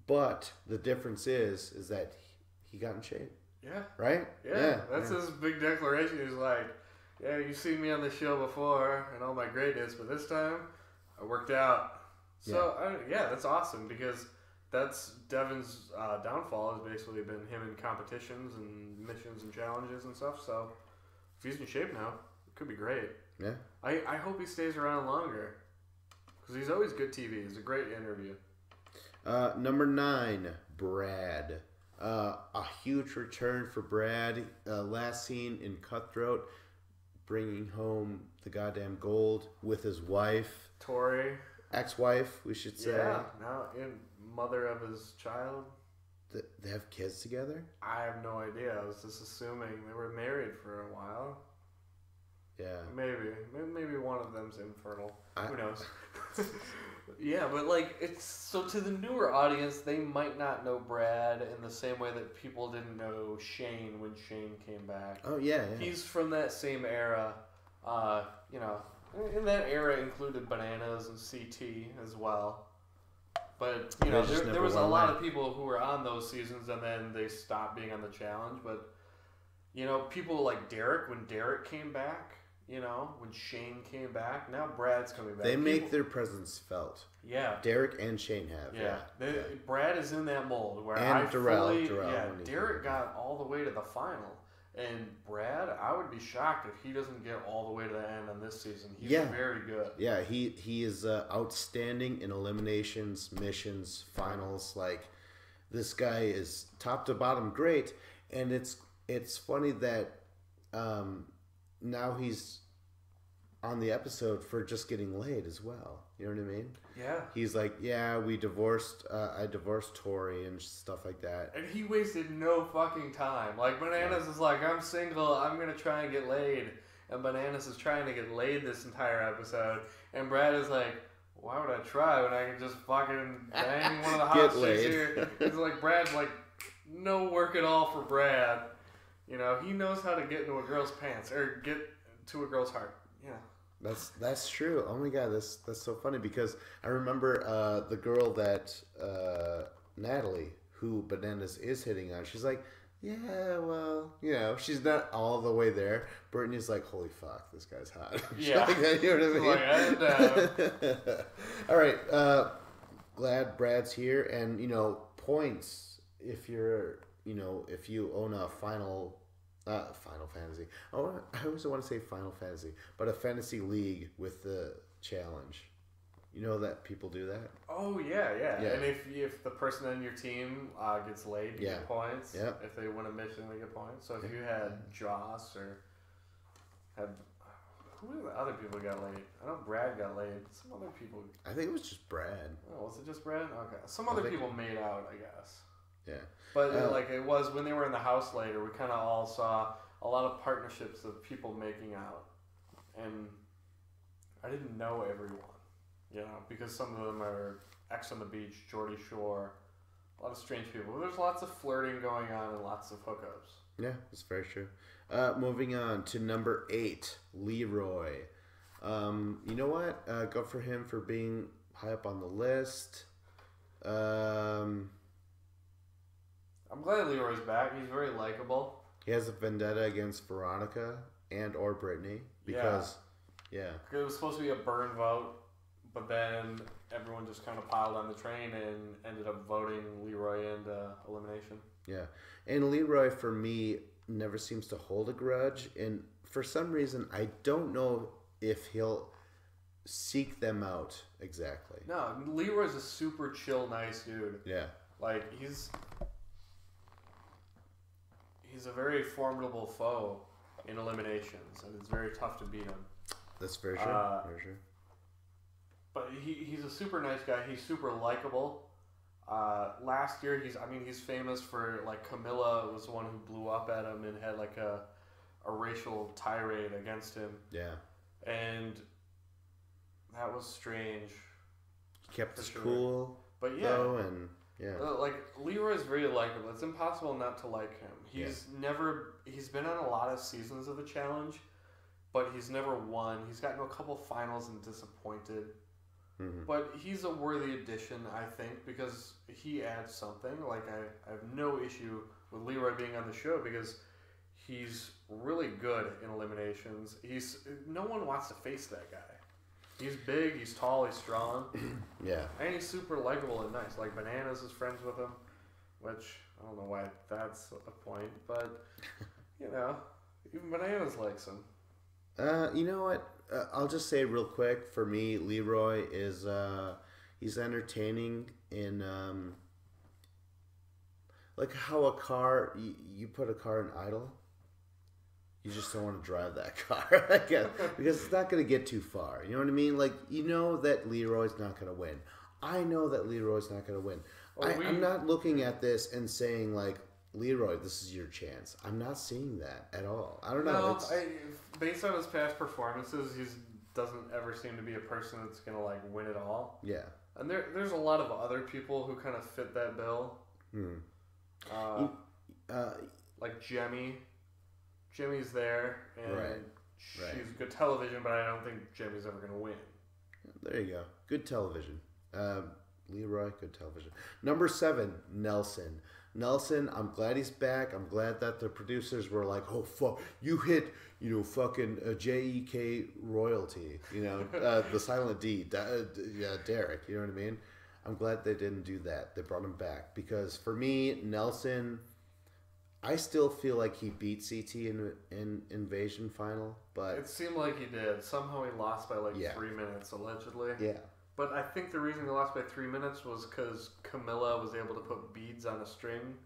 But the difference is that he got in shape. Yeah. Right? Yeah. That's his big declaration. He's like, yeah, you've seen me on the show before and all my greatness, but this time I worked out. So that's awesome because that's Devin's downfall has basically been him in competitions and missions and challenges and stuff. So if he's in shape now, it could be great. Yeah. I hope he stays around longer because he's always good TV. He's a great interview. Number 9, Brad. A huge return for Brad. Last seen in Cutthroat, bringing home the goddamn gold with his wife. Tori. ex-wife, we should say. Yeah, now and mother of his child. They have kids together? I have no idea. I was just assuming they were married for a while. Yeah. Maybe one of them's infertile. Who knows? Yeah, but like it's so to the newer audience, they might not know Brad in the same way that people didn't know Shane when Shane came back. Oh yeah. He's from that same era. You know, and that era included Bananas and CT as well. But you know, there was a lot of people who were on those seasons, and then they stopped being on the challenge. But you know, people like Derek, when Derek came back. You know, when Shane came back, now Brad's coming back. They make their presence felt. Yeah. Derek and Shane have. Yeah. Brad is in that mold where and Darrell, Derek got all the way to the final. And Brad, I would be shocked if he doesn't get all the way to the end on this season. He's very good. Yeah, he is outstanding in eliminations, missions, finals. Like, this guy is top to bottom great. And it's funny that now he's on the episode for just getting laid as well. You know what I mean? Yeah. He's like, yeah, we divorced. I divorced Tori and stuff like that. And he wasted no fucking time. Like, Bananas is like, I'm single. I'm going to try and get laid. And Bananas is trying to get laid this entire episode. And Brad is like, why would I try when I can just fucking bang one of the hot chicks here? It's like, Brad's like, no work at all for Brad. You know, he knows how to get into a girl's pants or get to a girl's heart. Yeah. That's true. Oh my god, that's so funny because I remember the girl that Natalie, who Bananas is hitting on. She's like, yeah, well, you know, she's not all the way there. Brittany's like, holy fuck, this guy's hot. Yeah, like that, you know what I mean? Like, all right, glad Brad's here, and you know, points if you're. You know, if you own a Final Fantasy. Oh, I always want to say Final Fantasy, but a fantasy league with the challenge. You know that people do that? Oh, yeah. And if the person on your team gets laid, you get points. Yeah. If they win a mission, they get points. So if you had Joss or had... Who were the other people who got laid? I know Brad got laid. Some other people... I think it was just Brad. Oh, was it just Brad? Okay. Some other people made out, I guess. Yeah. But like it was when they were in the house later, we kind of all saw a lot of partnerships of people making out, and I didn't know everyone, you know, because some of them are X on the Beach, Geordie Shore, a lot of strange people. But there's lots of flirting going on and lots of hookups. Yeah, that's very true. Moving on to number 8, Leroy. You know what? Go for him for being high up on the list. I'm glad Leroy's back. He's very likable. He has a vendetta against Veronica and or Brittany because, yeah. It was supposed to be a burn vote, but then everyone just kind of piled on the train and ended up voting Leroy into elimination. Yeah. And Leroy, for me, never seems to hold a grudge. And for some reason, I don't know if he'll seek them out exactly. No, Leroy's a super chill, nice dude. Yeah. Like, he's a very formidable foe in eliminations, and it's very tough to beat him. That's very true. Very true. But he's a super nice guy. He's super likable. Last year, he's famous for, like, Camilla was the one who blew up at him and had like a racial tirade against him. Yeah. And that was strange. He kept his cool. But yeah. Though, and yeah. Like, Leroy's very likable. It's impossible not to like him. He's been on a lot of seasons of the challenge, but he's never won. He's gotten to a couple finals and disappointed. Mm-hmm. But he's a worthy addition, I think, because he adds something. Like, I have no issue with Leroy being on the show because he's really good in eliminations. No one wants to face that guy. He's big, he's tall, he's strong. Yeah. And he's super likable and nice. Like, Bananas is friends with him, which I don't know why that's a point, but, you know, even Bananas likes him. You know what? I'll just say real quick, for me, Leroy is, he's entertaining in, like how a car, you put a car in idle. You just don't want to drive that car, I guess, because it's not going to get too far. You know what I mean? Like, you know that Leroy's not going to win. I know that Leroy's not going to win. I'm not looking at this and saying, like, Leroy, this is your chance. I'm not seeing that at all. I don't know. Based on his past performances, he doesn't ever seem to be a person that's going to, like, win it all. Yeah. And there's a lot of other people who kind of fit that bill. Like Jemmy. Jimmy's there, and she's good television, but I don't think Jimmy's ever going to win. There you go. Good television. Leroy, good television. Number 7, Nelson. Nelson, I'm glad he's back. I'm glad that the producers were like, oh, fuck, you hit, fucking JEK royalty, the silent D, Derek, you know what I mean? I'm glad they didn't do that. They brought him back because for me, Nelson, I still feel like he beat CT in Invasion Final, but it seemed like he did. Somehow he lost by 3 minutes, allegedly. Yeah. But I think the reason he lost by 3 minutes was because Camilla was able to put beads on a string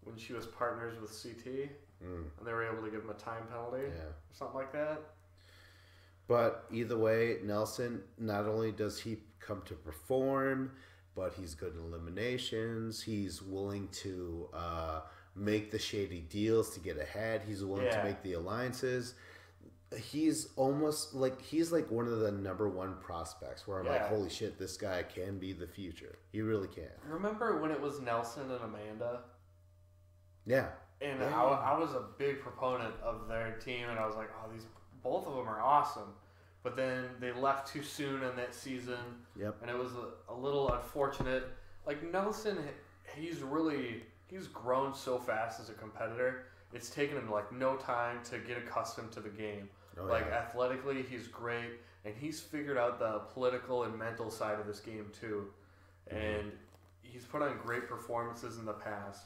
when she was partners with CT, and they were able to give him a time penalty or something like that. But either way, Nelson, not only does he come to perform, but he's good in eliminations. He's willing to make the shady deals to get ahead. He's willing to make the alliances. He's almost he's one of the number 1 prospects where I'm like, holy shit, this guy can be the future. He really can. Remember when it was Nelson and Amanda? Yeah. And I was a big proponent of their team, and I was like, oh, both of them are awesome. But then they left too soon in that season. Yep. And it was a little unfortunate. Like Nelson, he's grown so fast as a competitor. It's taken him no time to get accustomed to the game. Athletically, he's great, and he's figured out the political and mental side of this game too. And he's put on great performances in the past.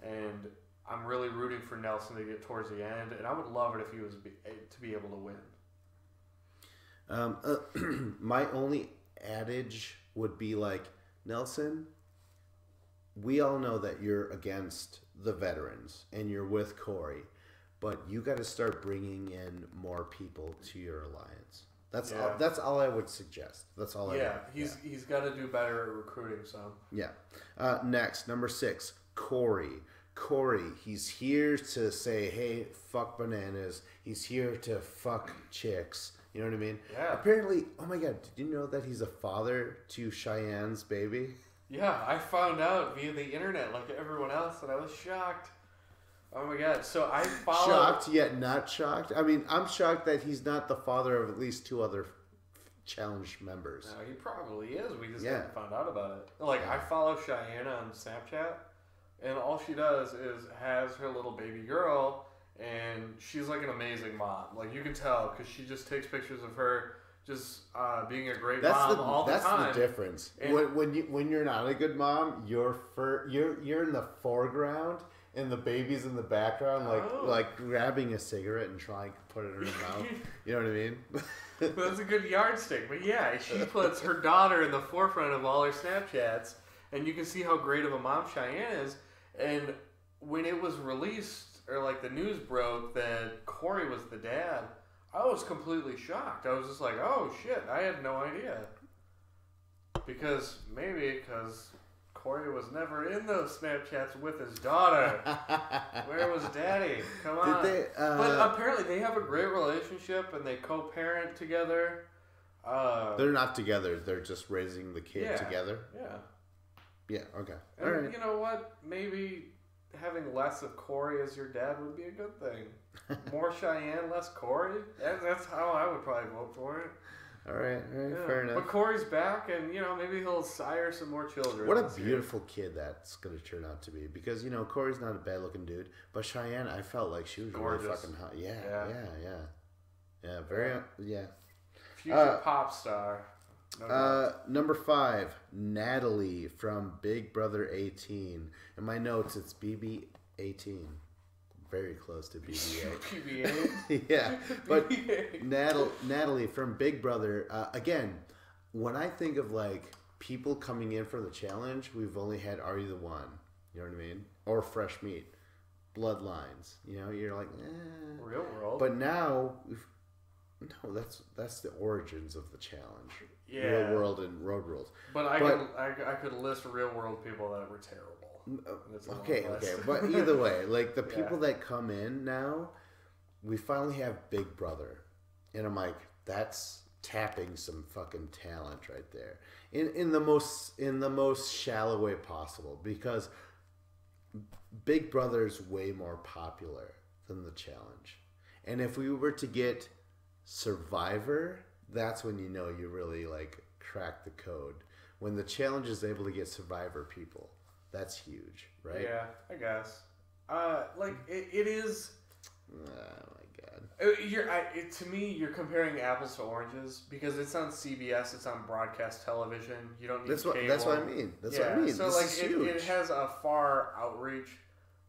And I'm really rooting for Nelson to get towards the end, and I would love it if he was to be able to win. My only adage would be Nelson, we all know that you're against the veterans and you're with Corey, but you got to start bringing in more people to your alliance. That's all I would suggest. That's all I would. He's got to do better at recruiting some. Yeah. Next, number 6, Corey. Corey, he's here to say, hey, fuck bananas. He's here to fuck chicks. You know what I mean? Yeah. Apparently, oh my God, did you know that he's a father to Cheyenne's baby? Yeah, I found out via the internet like everyone else, and I was shocked. Oh my God. So I followed... Shocked yet not shocked? I mean, I'm shocked that he's not the father of at least 2 other challenge members. No, he probably is. We just haven't found out about it. I follow Cheyenne on Snapchat, and all she does is has her little baby girl, and she's an amazing mom. You can tell because she just takes pictures of her just being a great mom all the time. That's the difference. And when you're not a good mom, you're in the foreground and the baby's in the background, like grabbing a cigarette and trying to put it in her mouth. You know what I mean? That's a good yardstick. But yeah, she puts her daughter in the forefront of all her Snapchats, and you can see how great of a mom Cheyenne is. And when it was released, or the news broke that Corey was the dad, I was completely shocked. I was just like, oh shit, I had no idea. Because Corey was never in those Snapchats with his daughter. Where was Daddy? Come on. But apparently they have a great relationship and they co-parent together. They're not together. They're just raising the kid together. Yeah. Yeah, okay. And all right. You know what? Maybe having less of Corey as your dad would be a good thing. More Cheyenne, less Corey. That's how I would probably vote for it. All right, fair enough. But Corey's back, and maybe he'll sire some more children. What a beautiful kid that's going to turn out to be. Because Corey's not a bad looking dude, but Cheyenne, I felt like she was gorgeous. Really fucking hot. Yeah. Future pop star. Number 5, Natalie from Big Brother 18. In my notes, it's BB18. Very close to BB8. BB8? Yeah. But Natalie from Big Brother, again, when I think of people coming in for the challenge, we've only had Are You the One? You know what I mean? Or Fresh Meat. bloodlines. You're like, Real world. But now, no, that's the origins of the challenge. Yeah. Real world and road rules. But I could list real world people that were terrible. Okay. But either way, like the people that come in now, we finally have Big Brother. And I'm like, that's tapping some fucking talent right there. In the most shallow way possible, because Big Brother's way more popular than the challenge. And if we were to get Survivor, that's when you really like crack the code. When the challenge is able to get Survivor people, that's huge, right? Yeah, I guess. It is. Oh my god. To me, you're comparing apples to oranges because it's on CBS, it's on broadcast television. You don't need cable. That's what I mean. That's what I mean. So it has a far outreach,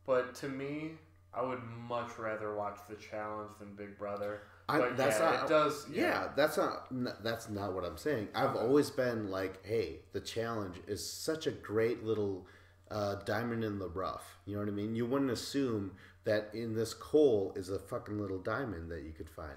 but to me, I would much rather watch the challenge than Big Brother. That's not what I'm saying. I've always been like, hey, the challenge is such a great little diamond in the rough. You know what I mean? You wouldn't assume that in this coal is a fucking little diamond that you could find.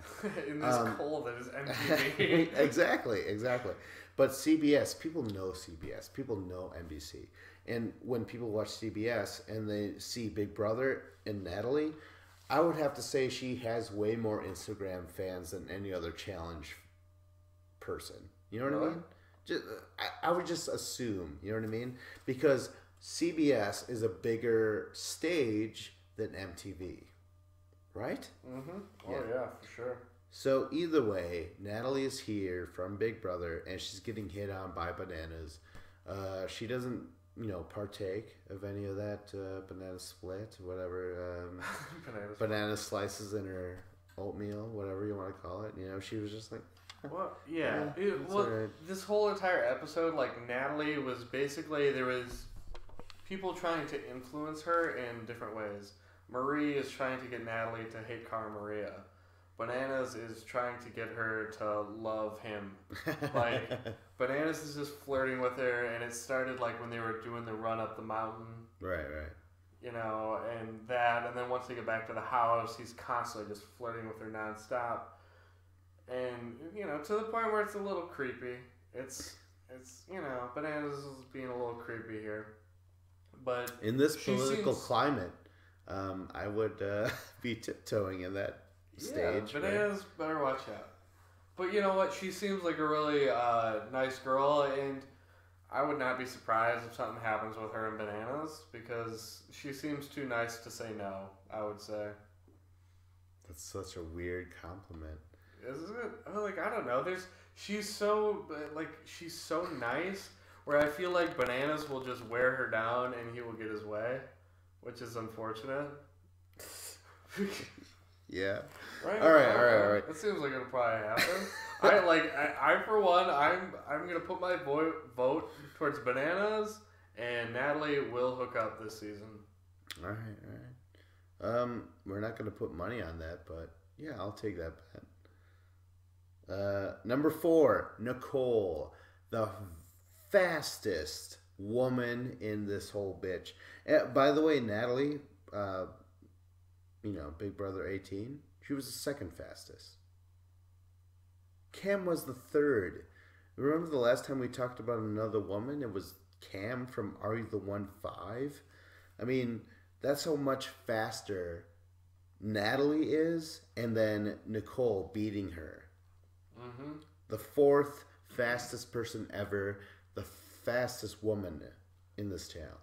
In this coal that is MTV. Exactly. But CBS, people know CBS. People know NBC. And when people watch CBS and they see Big Brother and Natalie, I would have to say she has way more Instagram fans than any other challenge person. You know what I mean? I would just assume, you know what I mean? Because CBS is a bigger stage than MTV, right? Mm-hmm. Oh, yeah, for sure. So either way, Natalie is here from Big Brother, and she's getting hit on by Bananas. She doesn't, partake of any of that banana split, whatever, banana slices in her oatmeal, whatever you want to call it. She was just like, well, yeah. Right. This whole entire episode, like, Natalie was basically, there was people trying to influence her in different ways. Marie is trying to get Natalie to hate Cara Maria. Bananas is trying to get her to love him. Like, Bananas is just flirting with her, and it started like when they were doing the run up the mountain. Right. And then once they get back to the house, he's constantly just flirting with her nonstop. And, to the point where it's a little creepy. It's Bananas is being a little creepy here. But in this political climate, I would be tiptoeing in that stage. Bananas better watch out. But you know what? She seems like a really nice girl, and I would not be surprised if something happens with her and Bananas because she seems too nice to say no, I would say. That's such a weird compliment. Isn't it? I don't know. She's so nice where I feel like Bananas will just wear her down and he will get his way, which is unfortunate. Yeah. Right. All right. That seems like it'll probably happen. I for one, I'm gonna put my vote towards Bananas, and Natalie will hook up this season. All right. We're not gonna put money on that, but yeah, I'll take that bet. Number 4, Nicole, the fastest woman in this whole bitch. By the way, Natalie, Big Brother 18, she was the second fastest. Cam was the third. Remember the last time we talked about another woman? It was Cam from Are You the One 5? I mean, that's how much faster Natalie is, and then Nicole beating her. Mm-hmm. The 4th fastest person ever, the fastest woman in this challenge.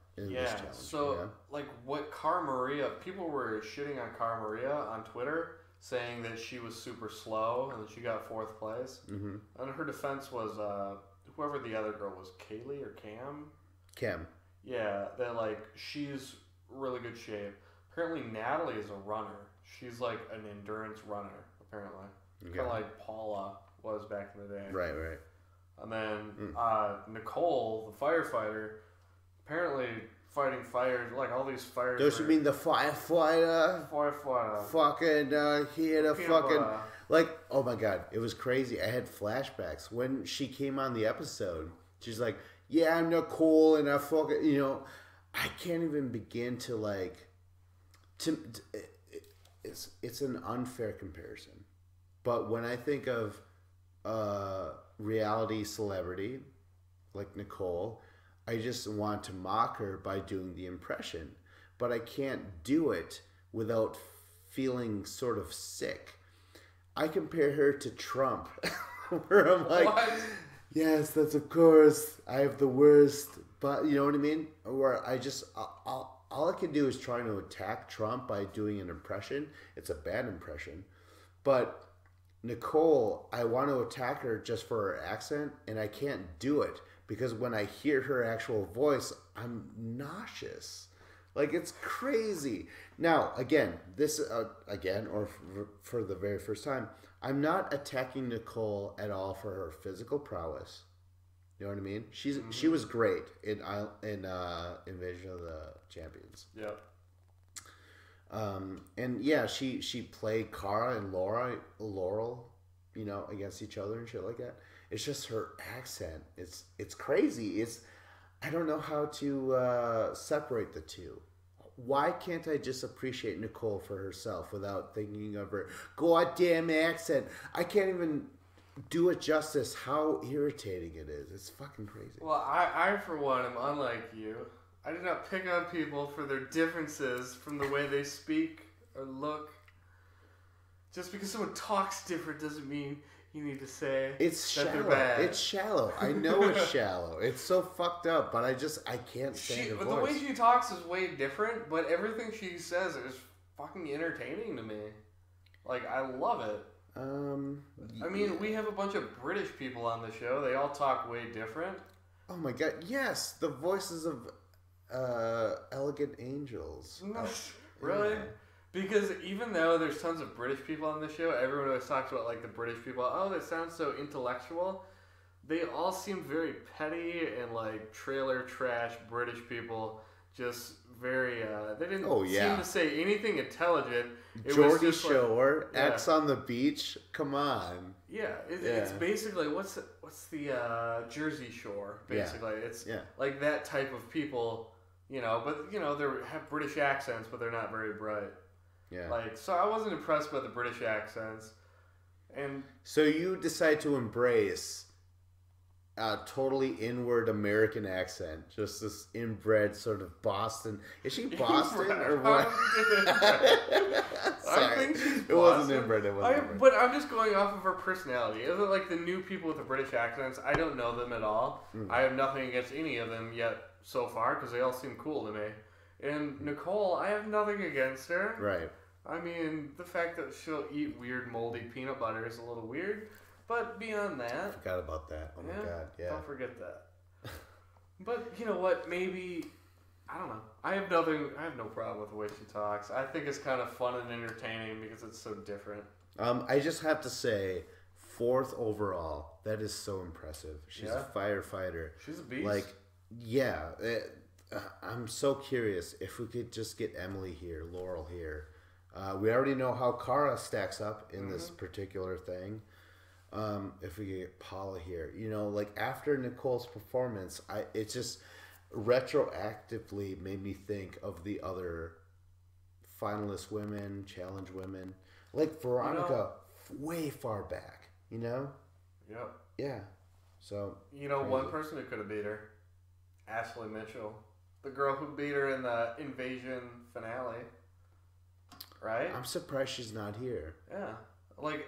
What Cara Maria, people were shitting on Cara Maria on Twitter, saying that she was super slow and that she got 4th place. Mm-hmm. And her defense was whoever the other girl was, Kaylee or Cam? Cam. Yeah, that she's really good shape. Apparently Natalie is a runner. She's like an endurance runner, apparently. Okay. Kind of like Paula was back in the day. Right. And then Nicole, the firefighter, apparently fighting fires, like all these fires. Don't you mean the firefighter? Firefighter. Fucking, he had a fucking, oh my God, it was crazy. I had flashbacks. When she came on the episode, she's like, yeah, I'm Nicole, and I fucking, I can't even begin to, it's an unfair comparison. But when I think of reality celebrity like Nicole, I just want to mock her by doing the impression. But I can't do it without feeling sort of sick. I compare her to Trump, where I'm like, what? Yes, that's of course. I have the worst, but you know what I mean? Where I just, all I can do is trying to attack Trump by doing an impression. It's a bad impression. But Nicole, I want to attack her just for her accent, and I can't do it because when I hear her actual voice, I'm nauseous. Like, it's crazy. Now, again, for the very first time, I'm not attacking Nicole at all for her physical prowess. You know what I mean? She was great in Invasion of the Champions. Yeah. And yeah, she played Cara and Laurel, you know, against each other and shit like that. It's just her accent. It's crazy. I don't know how to separate the two. Why can't I just appreciate Nicole for herself without thinking of her goddamn accent? I can't even do it justice how irritating it is. It's fucking crazy. Well, I for one am unlike you. I do not pick on people for their differences from the way they speak or look. Just because someone talks different doesn't mean you need to say it's that shallow. They're bad. It's shallow. I know it's shallow. It's so fucked up, but I can't stand her voice. The way she talks is way different, but everything she says is fucking entertaining to me. Like, I love it. I mean, we have a bunch of British people on the show. They all talk way different. Oh my god, yes! The voices of Elegant Angels. Really? Yeah. Because even though there's tons of British people on the show, everyone always talks about, like, the British people. Oh, that sounds so intellectual. They all seem very petty and, like, trailer trash British people. Just very, they didn't seem to say anything intelligent. Geordie Shore, X on the Beach, come on. Yeah, it's basically, what's the Jersey Shore, basically. Yeah. It's like that type of people, you know, but, you know, they have British accents, but they're not very bright. Yeah. Like, so I wasn't impressed by the British accents. And so you decide to embrace a totally inward American accent, just this inbred sort of Boston. Is she Boston or what? I think she's Boston. It wasn't inbred. But I'm just going off of her personality. Is it like the new people with the British accents? I don't know them at all. I have nothing against any of them yet so far because they all seem cool to me. And Nicole, I have nothing against her. Right. I mean, the fact that she'll eat weird moldy peanut butter is a little weird. But beyond that... I forgot about that. Oh my god, yeah. Don't forget that. But, you know what, maybe... I don't know. I have no problem with the way she talks. I think it's kind of fun and entertaining because it's so different. I just have to say, 4th overall, that is so impressive. She's a firefighter. She's a beast. Like, yeah. I'm so curious if we could just get Emily here, Laurel here. We already know how Cara stacks up in this particular thing. If we get Paula here, you know, like after Nicole's performance, it just retroactively made me think of the other finalist women, challenge women, like Veronica, way far back, you know? Yep. Yeah. So, you know, one person who could have beat her, Ashley Mitchell, the girl who beat her in the Invasion finale. Right? I'm surprised she's not here. Yeah. Like,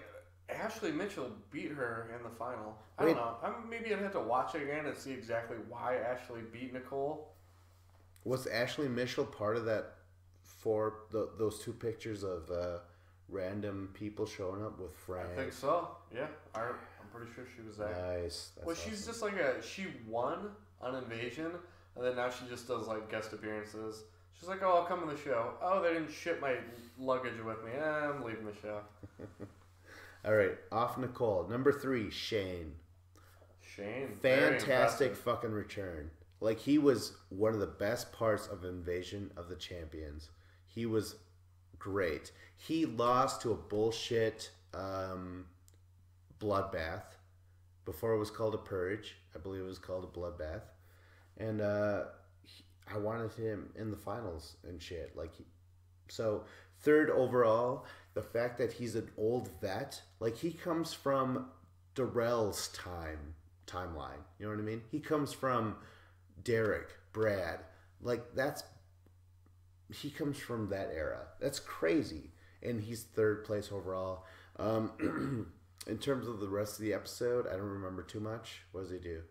Ashley Mitchell beat her in the final. I don't know. Maybe I'd have to watch it again and see exactly why Ashley beat Nicole. Was Ashley Mitchell part of that those 2 pictures of random people showing up with Frank? I think so. Yeah. I'm pretty sure she was there. Nice. That's awesome. She's just like she won on Invasion, and then now she just does like guest appearances. She's like, oh, I'll come on the show. Oh, they didn't ship my luggage with me. I'm leaving the show. All right, off Nicole. Number 3, Shane. Shane. Fantastic fucking return. Like, he was one of the best parts of Invasion of the Champions. He was great. He lost to a bullshit bloodbath. Before it was called a purge. I believe it was called a bloodbath. And I wanted him in the finals and shit. Like, So third overall, the fact that he's an old vet, like he comes from Darrell's timeline. You know what I mean? He comes from Derek, Brad. Like he comes from that era. That's crazy. And he's third place overall. In terms of the rest of the episode, I don't remember too much. What does he do?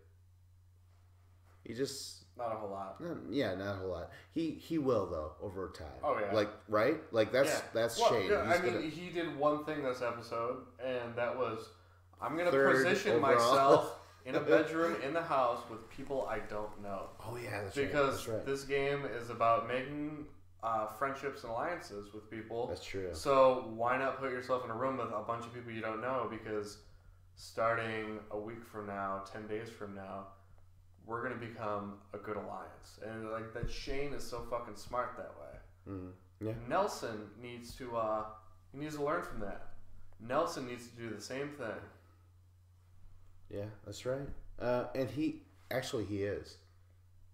He just not a whole lot. Not a whole lot. He will though over time. Oh yeah. Like right? Like that's Shane. Yeah, he did one thing this episode, and that was I'm gonna position myself in a bedroom in the house with people I don't know. Oh yeah, that's because right. This game is about making friendships and alliances with people. That's true. So why not put yourself in a room with a bunch of people you don't know? Because starting a week from now, 10 days from now, we're gonna become a good alliance. And like that, Shane is so fucking smart that way. Yeah. Nelson needs to learn from that. Nelson needs to do the same thing. Yeah, that's right. And he is.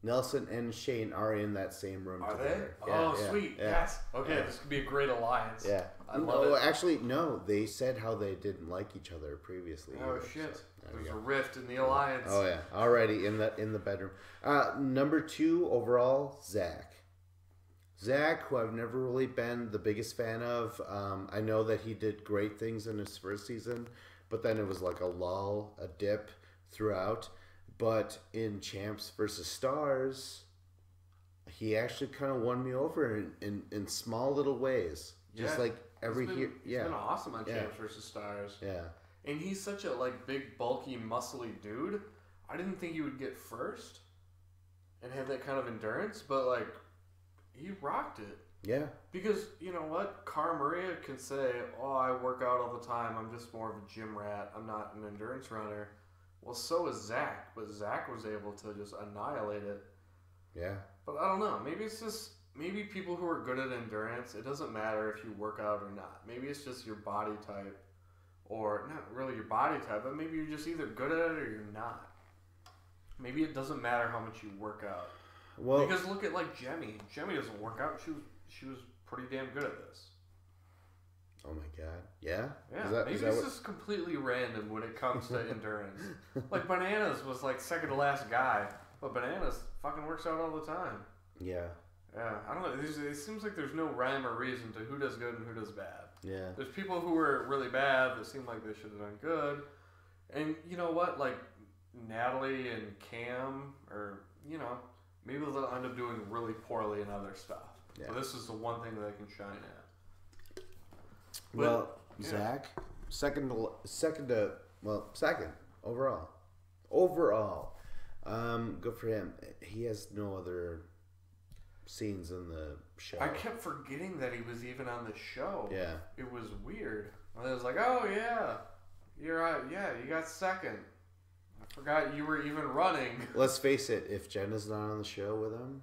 Nelson and Shane are in that same room together. Are they? Yeah, sweet. Yeah. Yes. Okay, this could be a great alliance. Yeah. I love it. Actually, no. They said how they didn't like each other previously. Oh shit! So, there's a rift in the alliance. Oh yeah, already in the bedroom. Number 2 overall, Zach. Zach, who I've never really been the biggest fan of. I know that he did great things in his first season, but then it was like a lull, a dip throughout. But in Champs versus Stars, he actually kind of won me over in small little ways. Just like every year. He's been awesome on Champs versus Stars. Yeah. And he's such a big, bulky, muscly dude. I didn't think he would get first and have that kind of endurance, but he rocked it. Yeah. Because you know what? Cara Maria can say, "Oh, I work out all the time. I'm just more of a gym rat. I'm not an endurance runner." Well, so is Zach, but Zach was able to just annihilate it. Yeah. But I don't know. Maybe people who are good at endurance, it doesn't matter if you work out or not. Maybe it's just your body type, or not really your body type, but maybe you're just either good at it or you're not. Maybe it doesn't matter how much you work out. Well, because look at Jemmy. Jemmy doesn't work out. She was pretty damn good at this. Oh my god. Yeah? Yeah. Maybe it's just completely random when it comes to endurance. Bananas was second to last guy, but Bananas fucking works out all the time. Yeah. Yeah. I don't know. It seems like there's no rhyme or reason to who does good and who does bad. Yeah. There's people who are really bad that seem like they should have done good. And you know what? Natalie and Cam, or, maybe they'll end up doing really poorly in other stuff. Yeah. But this is the one thing that they can shine at. Well, yeah. Zach, second overall. Good for him. He has no other scenes in the show. I kept forgetting that he was even on the show. Yeah. It was weird. I was like, oh yeah, you're right. Yeah, you got second. I forgot you were even running. Let's face it, if Jenna's not on the show with him,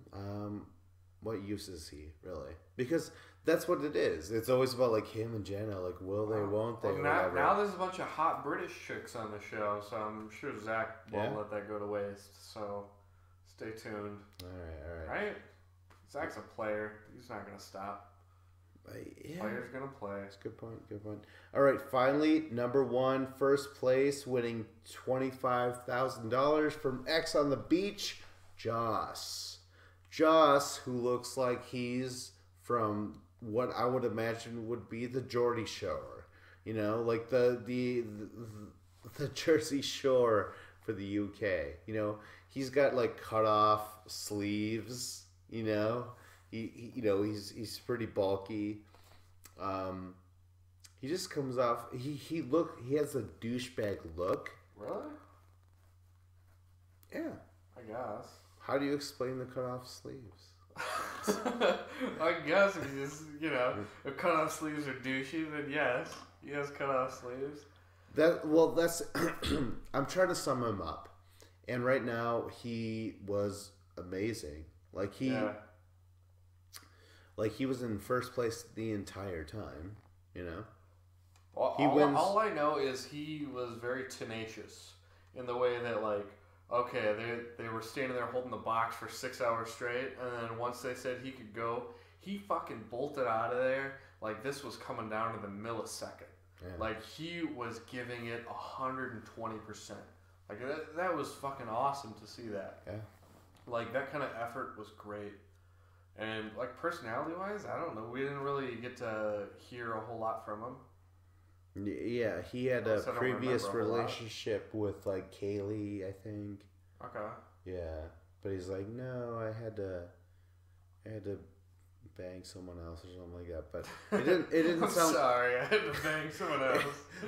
what use is he, really? Because that's what it is. It's always about him and Jenna. Will they, won't they? Well, now there's a bunch of hot British chicks on the show, so I'm sure Zach won't let that go to waste. So stay tuned. All right. Right? Zach's a player. He's not going to stop. Player's going to play. That's a good point. All right, finally, number 1, first place, winning $25,000 from X on the Beach, Joss. Joss, who looks like he's from what I would imagine would be the Geordie Shore, the Jersey Shore for the UK. He's got cut off sleeves. He's pretty bulky. He just comes off. He has a douchebag look. Really? Yeah. I guess. How do you explain the cut off sleeves? I guess if you just, if cut off sleeves are douchey, then yes, he has cut off sleeves. That's I'm trying to sum him up, and right now he was amazing. He was in first place the entire time. Well, all I know is he was very tenacious in the way that okay, they were standing there holding the box for 6 hours straight, and then once they said he could go, he fucking bolted out of there like this was coming down to the millisecond. Yeah. Like, he was giving it 120%. Like, that was fucking awesome to see that. Yeah. Like, that kind of effort was great. And, like, personality-wise, I don't know. We didn't really get to hear a whole lot from him. Yeah, he had a previous relationship with, like, Kaylee, I think. Okay. Yeah, but he's like, no, I had to bang someone else or something like that. But it didn't I'm sound... sorry, I had to bang someone else.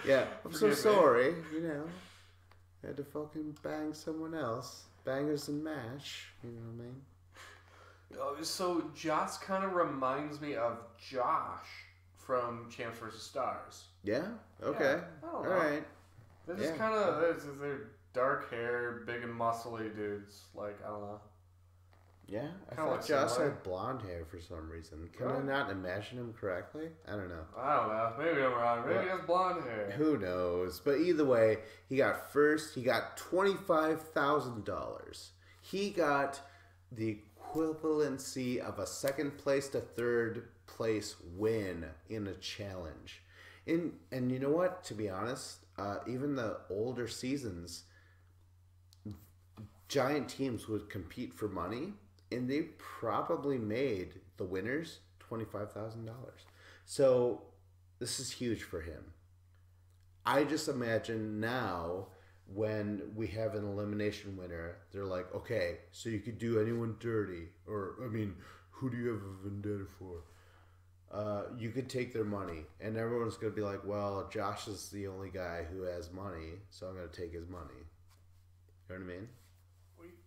Yeah, I'm so sorry, you know. I had to fucking bang someone else. Bangers and mash, you know what I mean? So Joss kind of reminds me of Josh from Champs vs. Stars. Yeah? Okay. Yeah, I don't know. All right. They're just kind of, they're dark hair, big and muscly dudes. Like, I don't know. Yeah, I thought Josh had blonde hair for some reason. Can I not imagine him correctly? I don't know. I don't know. Maybe I'm wrong. Maybe he has blonde hair. Who knows? But either way, he got first. He got $25,000. He got the equivalency of a second place to third place win in a challenge. And you know what? To be honest, even the older seasons, giant teams would compete for money. And they probably made the winners $25,000. So this is huge for him. I just imagine now when we have an elimination winner, they're like, okay, so you could do anyone dirty. Or, I mean, who do you have a vendetta for? You could take their money. And everyone's going to be like, well, Josh is the only guy who has money, so I'm going to take his money. You know what I mean?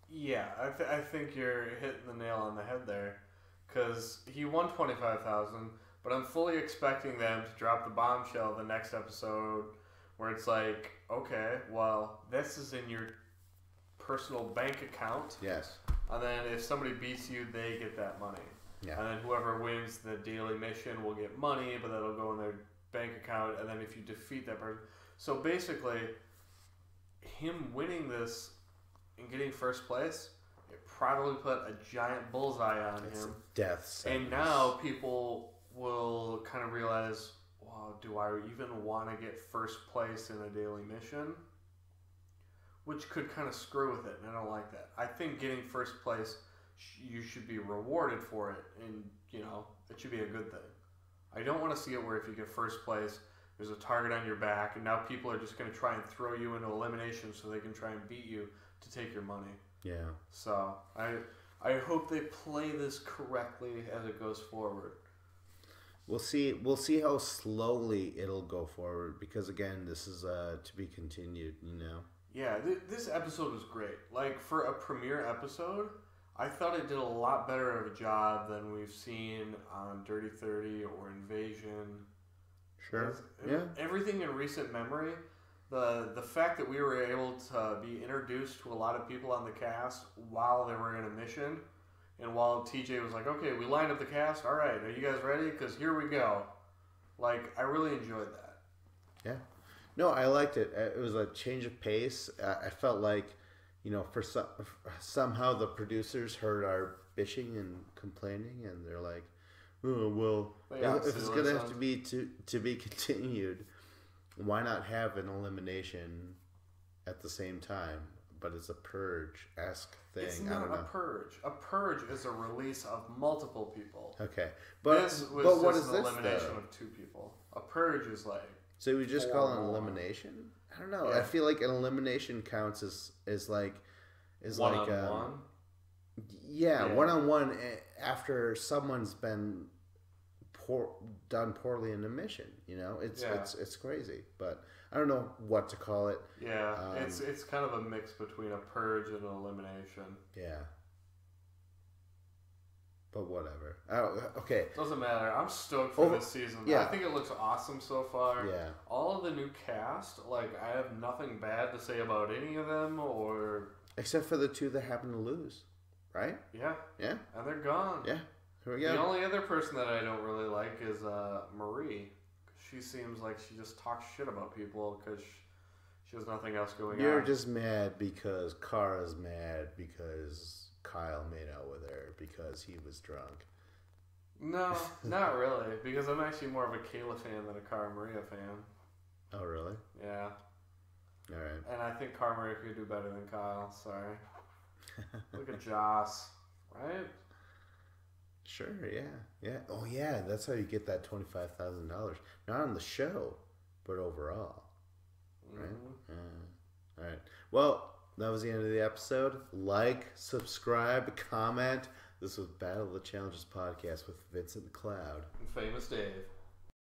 Yeah, I think you're hitting the nail on the head there, because he won $25,000, but I'm fully expecting them to drop the bombshell the next episode, where it's like, okay, well, this is in your personal bank account. Yes. And then if somebody beats you, they get that money. Yeah. And then whoever wins the daily mission will get money, but that'll go in their bank account. And then if you defeat that person, so basically, him winning this and getting first place, it probably put a giant bullseye on him. Death sentence. And now people will kind of realize, well, do I even want to get first place in a daily mission? Which could kind of screw with it, and I don't like that. I think getting first place, you should be rewarded for it, and, you know, it should be a good thing. I don't want to see it where if you get first place, there's a target on your back, and now people are just going to try and throw you into elimination so they can try and beat you to take your money. Yeah. So I hope they play this correctly as it goes forward. We'll see how slowly it'll go forward, because again, this is to be continued, you know. Yeah, this episode was great. Like, for a premiere episode, I thought it did a lot better of a job than we've seen on Dirty 30 or Invasion. Sure. Yeah. Everything in recent memory. The fact that we were able to be introduced to a lot of people on the cast while they were in a mission, and while TJ was like, okay, we lined up the cast, all right, are you guys ready? Because here we go. Like, I really enjoyed that. Yeah. No, I liked it. It was a change of pace. I felt like, you know, somehow the producers heard our bitching and complaining, and they're like, oh, well, if it's going to have to be continued, why not have an elimination at the same time? But it's a purge-esque thing. It's not a purge. A purge is a release of multiple people. Okay, but what is this elimination of 2 people. A purge is like. So we just call it an elimination? I don't know. Yeah. I feel like an elimination counts as like one-on-one. Yeah, one-on-one after someone's been done poorly in a mission. You know, it's crazy, but I don't know what to call it. Yeah, it's kind of a mix between a purge and an elimination. Yeah. But whatever. Okay. Doesn't matter. I'm stoked for this season. Yeah. I think it looks awesome so far. Yeah. All of the new cast, like, I have nothing bad to say about any of them, or except for the 2 that happen to lose, right? Yeah. Yeah. And they're gone. Yeah. Here we go. The only other person that I don't really like is Marie. She seems like she just talks shit about people because she has nothing else going on. You're just mad because Kara's mad because Kyle made out with her because he was drunk. No, not really, because I'm actually more of a Kayla fan than a Cara Maria fan. Oh, really? Yeah. All right. And I think Cara Maria could do better than Kyle. Sorry. Look at Joss, right? Sure, yeah. Oh, yeah, that's how you get that $25,000. Not on the show, but overall. Right? All right. Well, that was the end of the episode. Like, subscribe, comment. This was Battle of the Challenges podcast with Vincent the Cloud. And Famous Dave.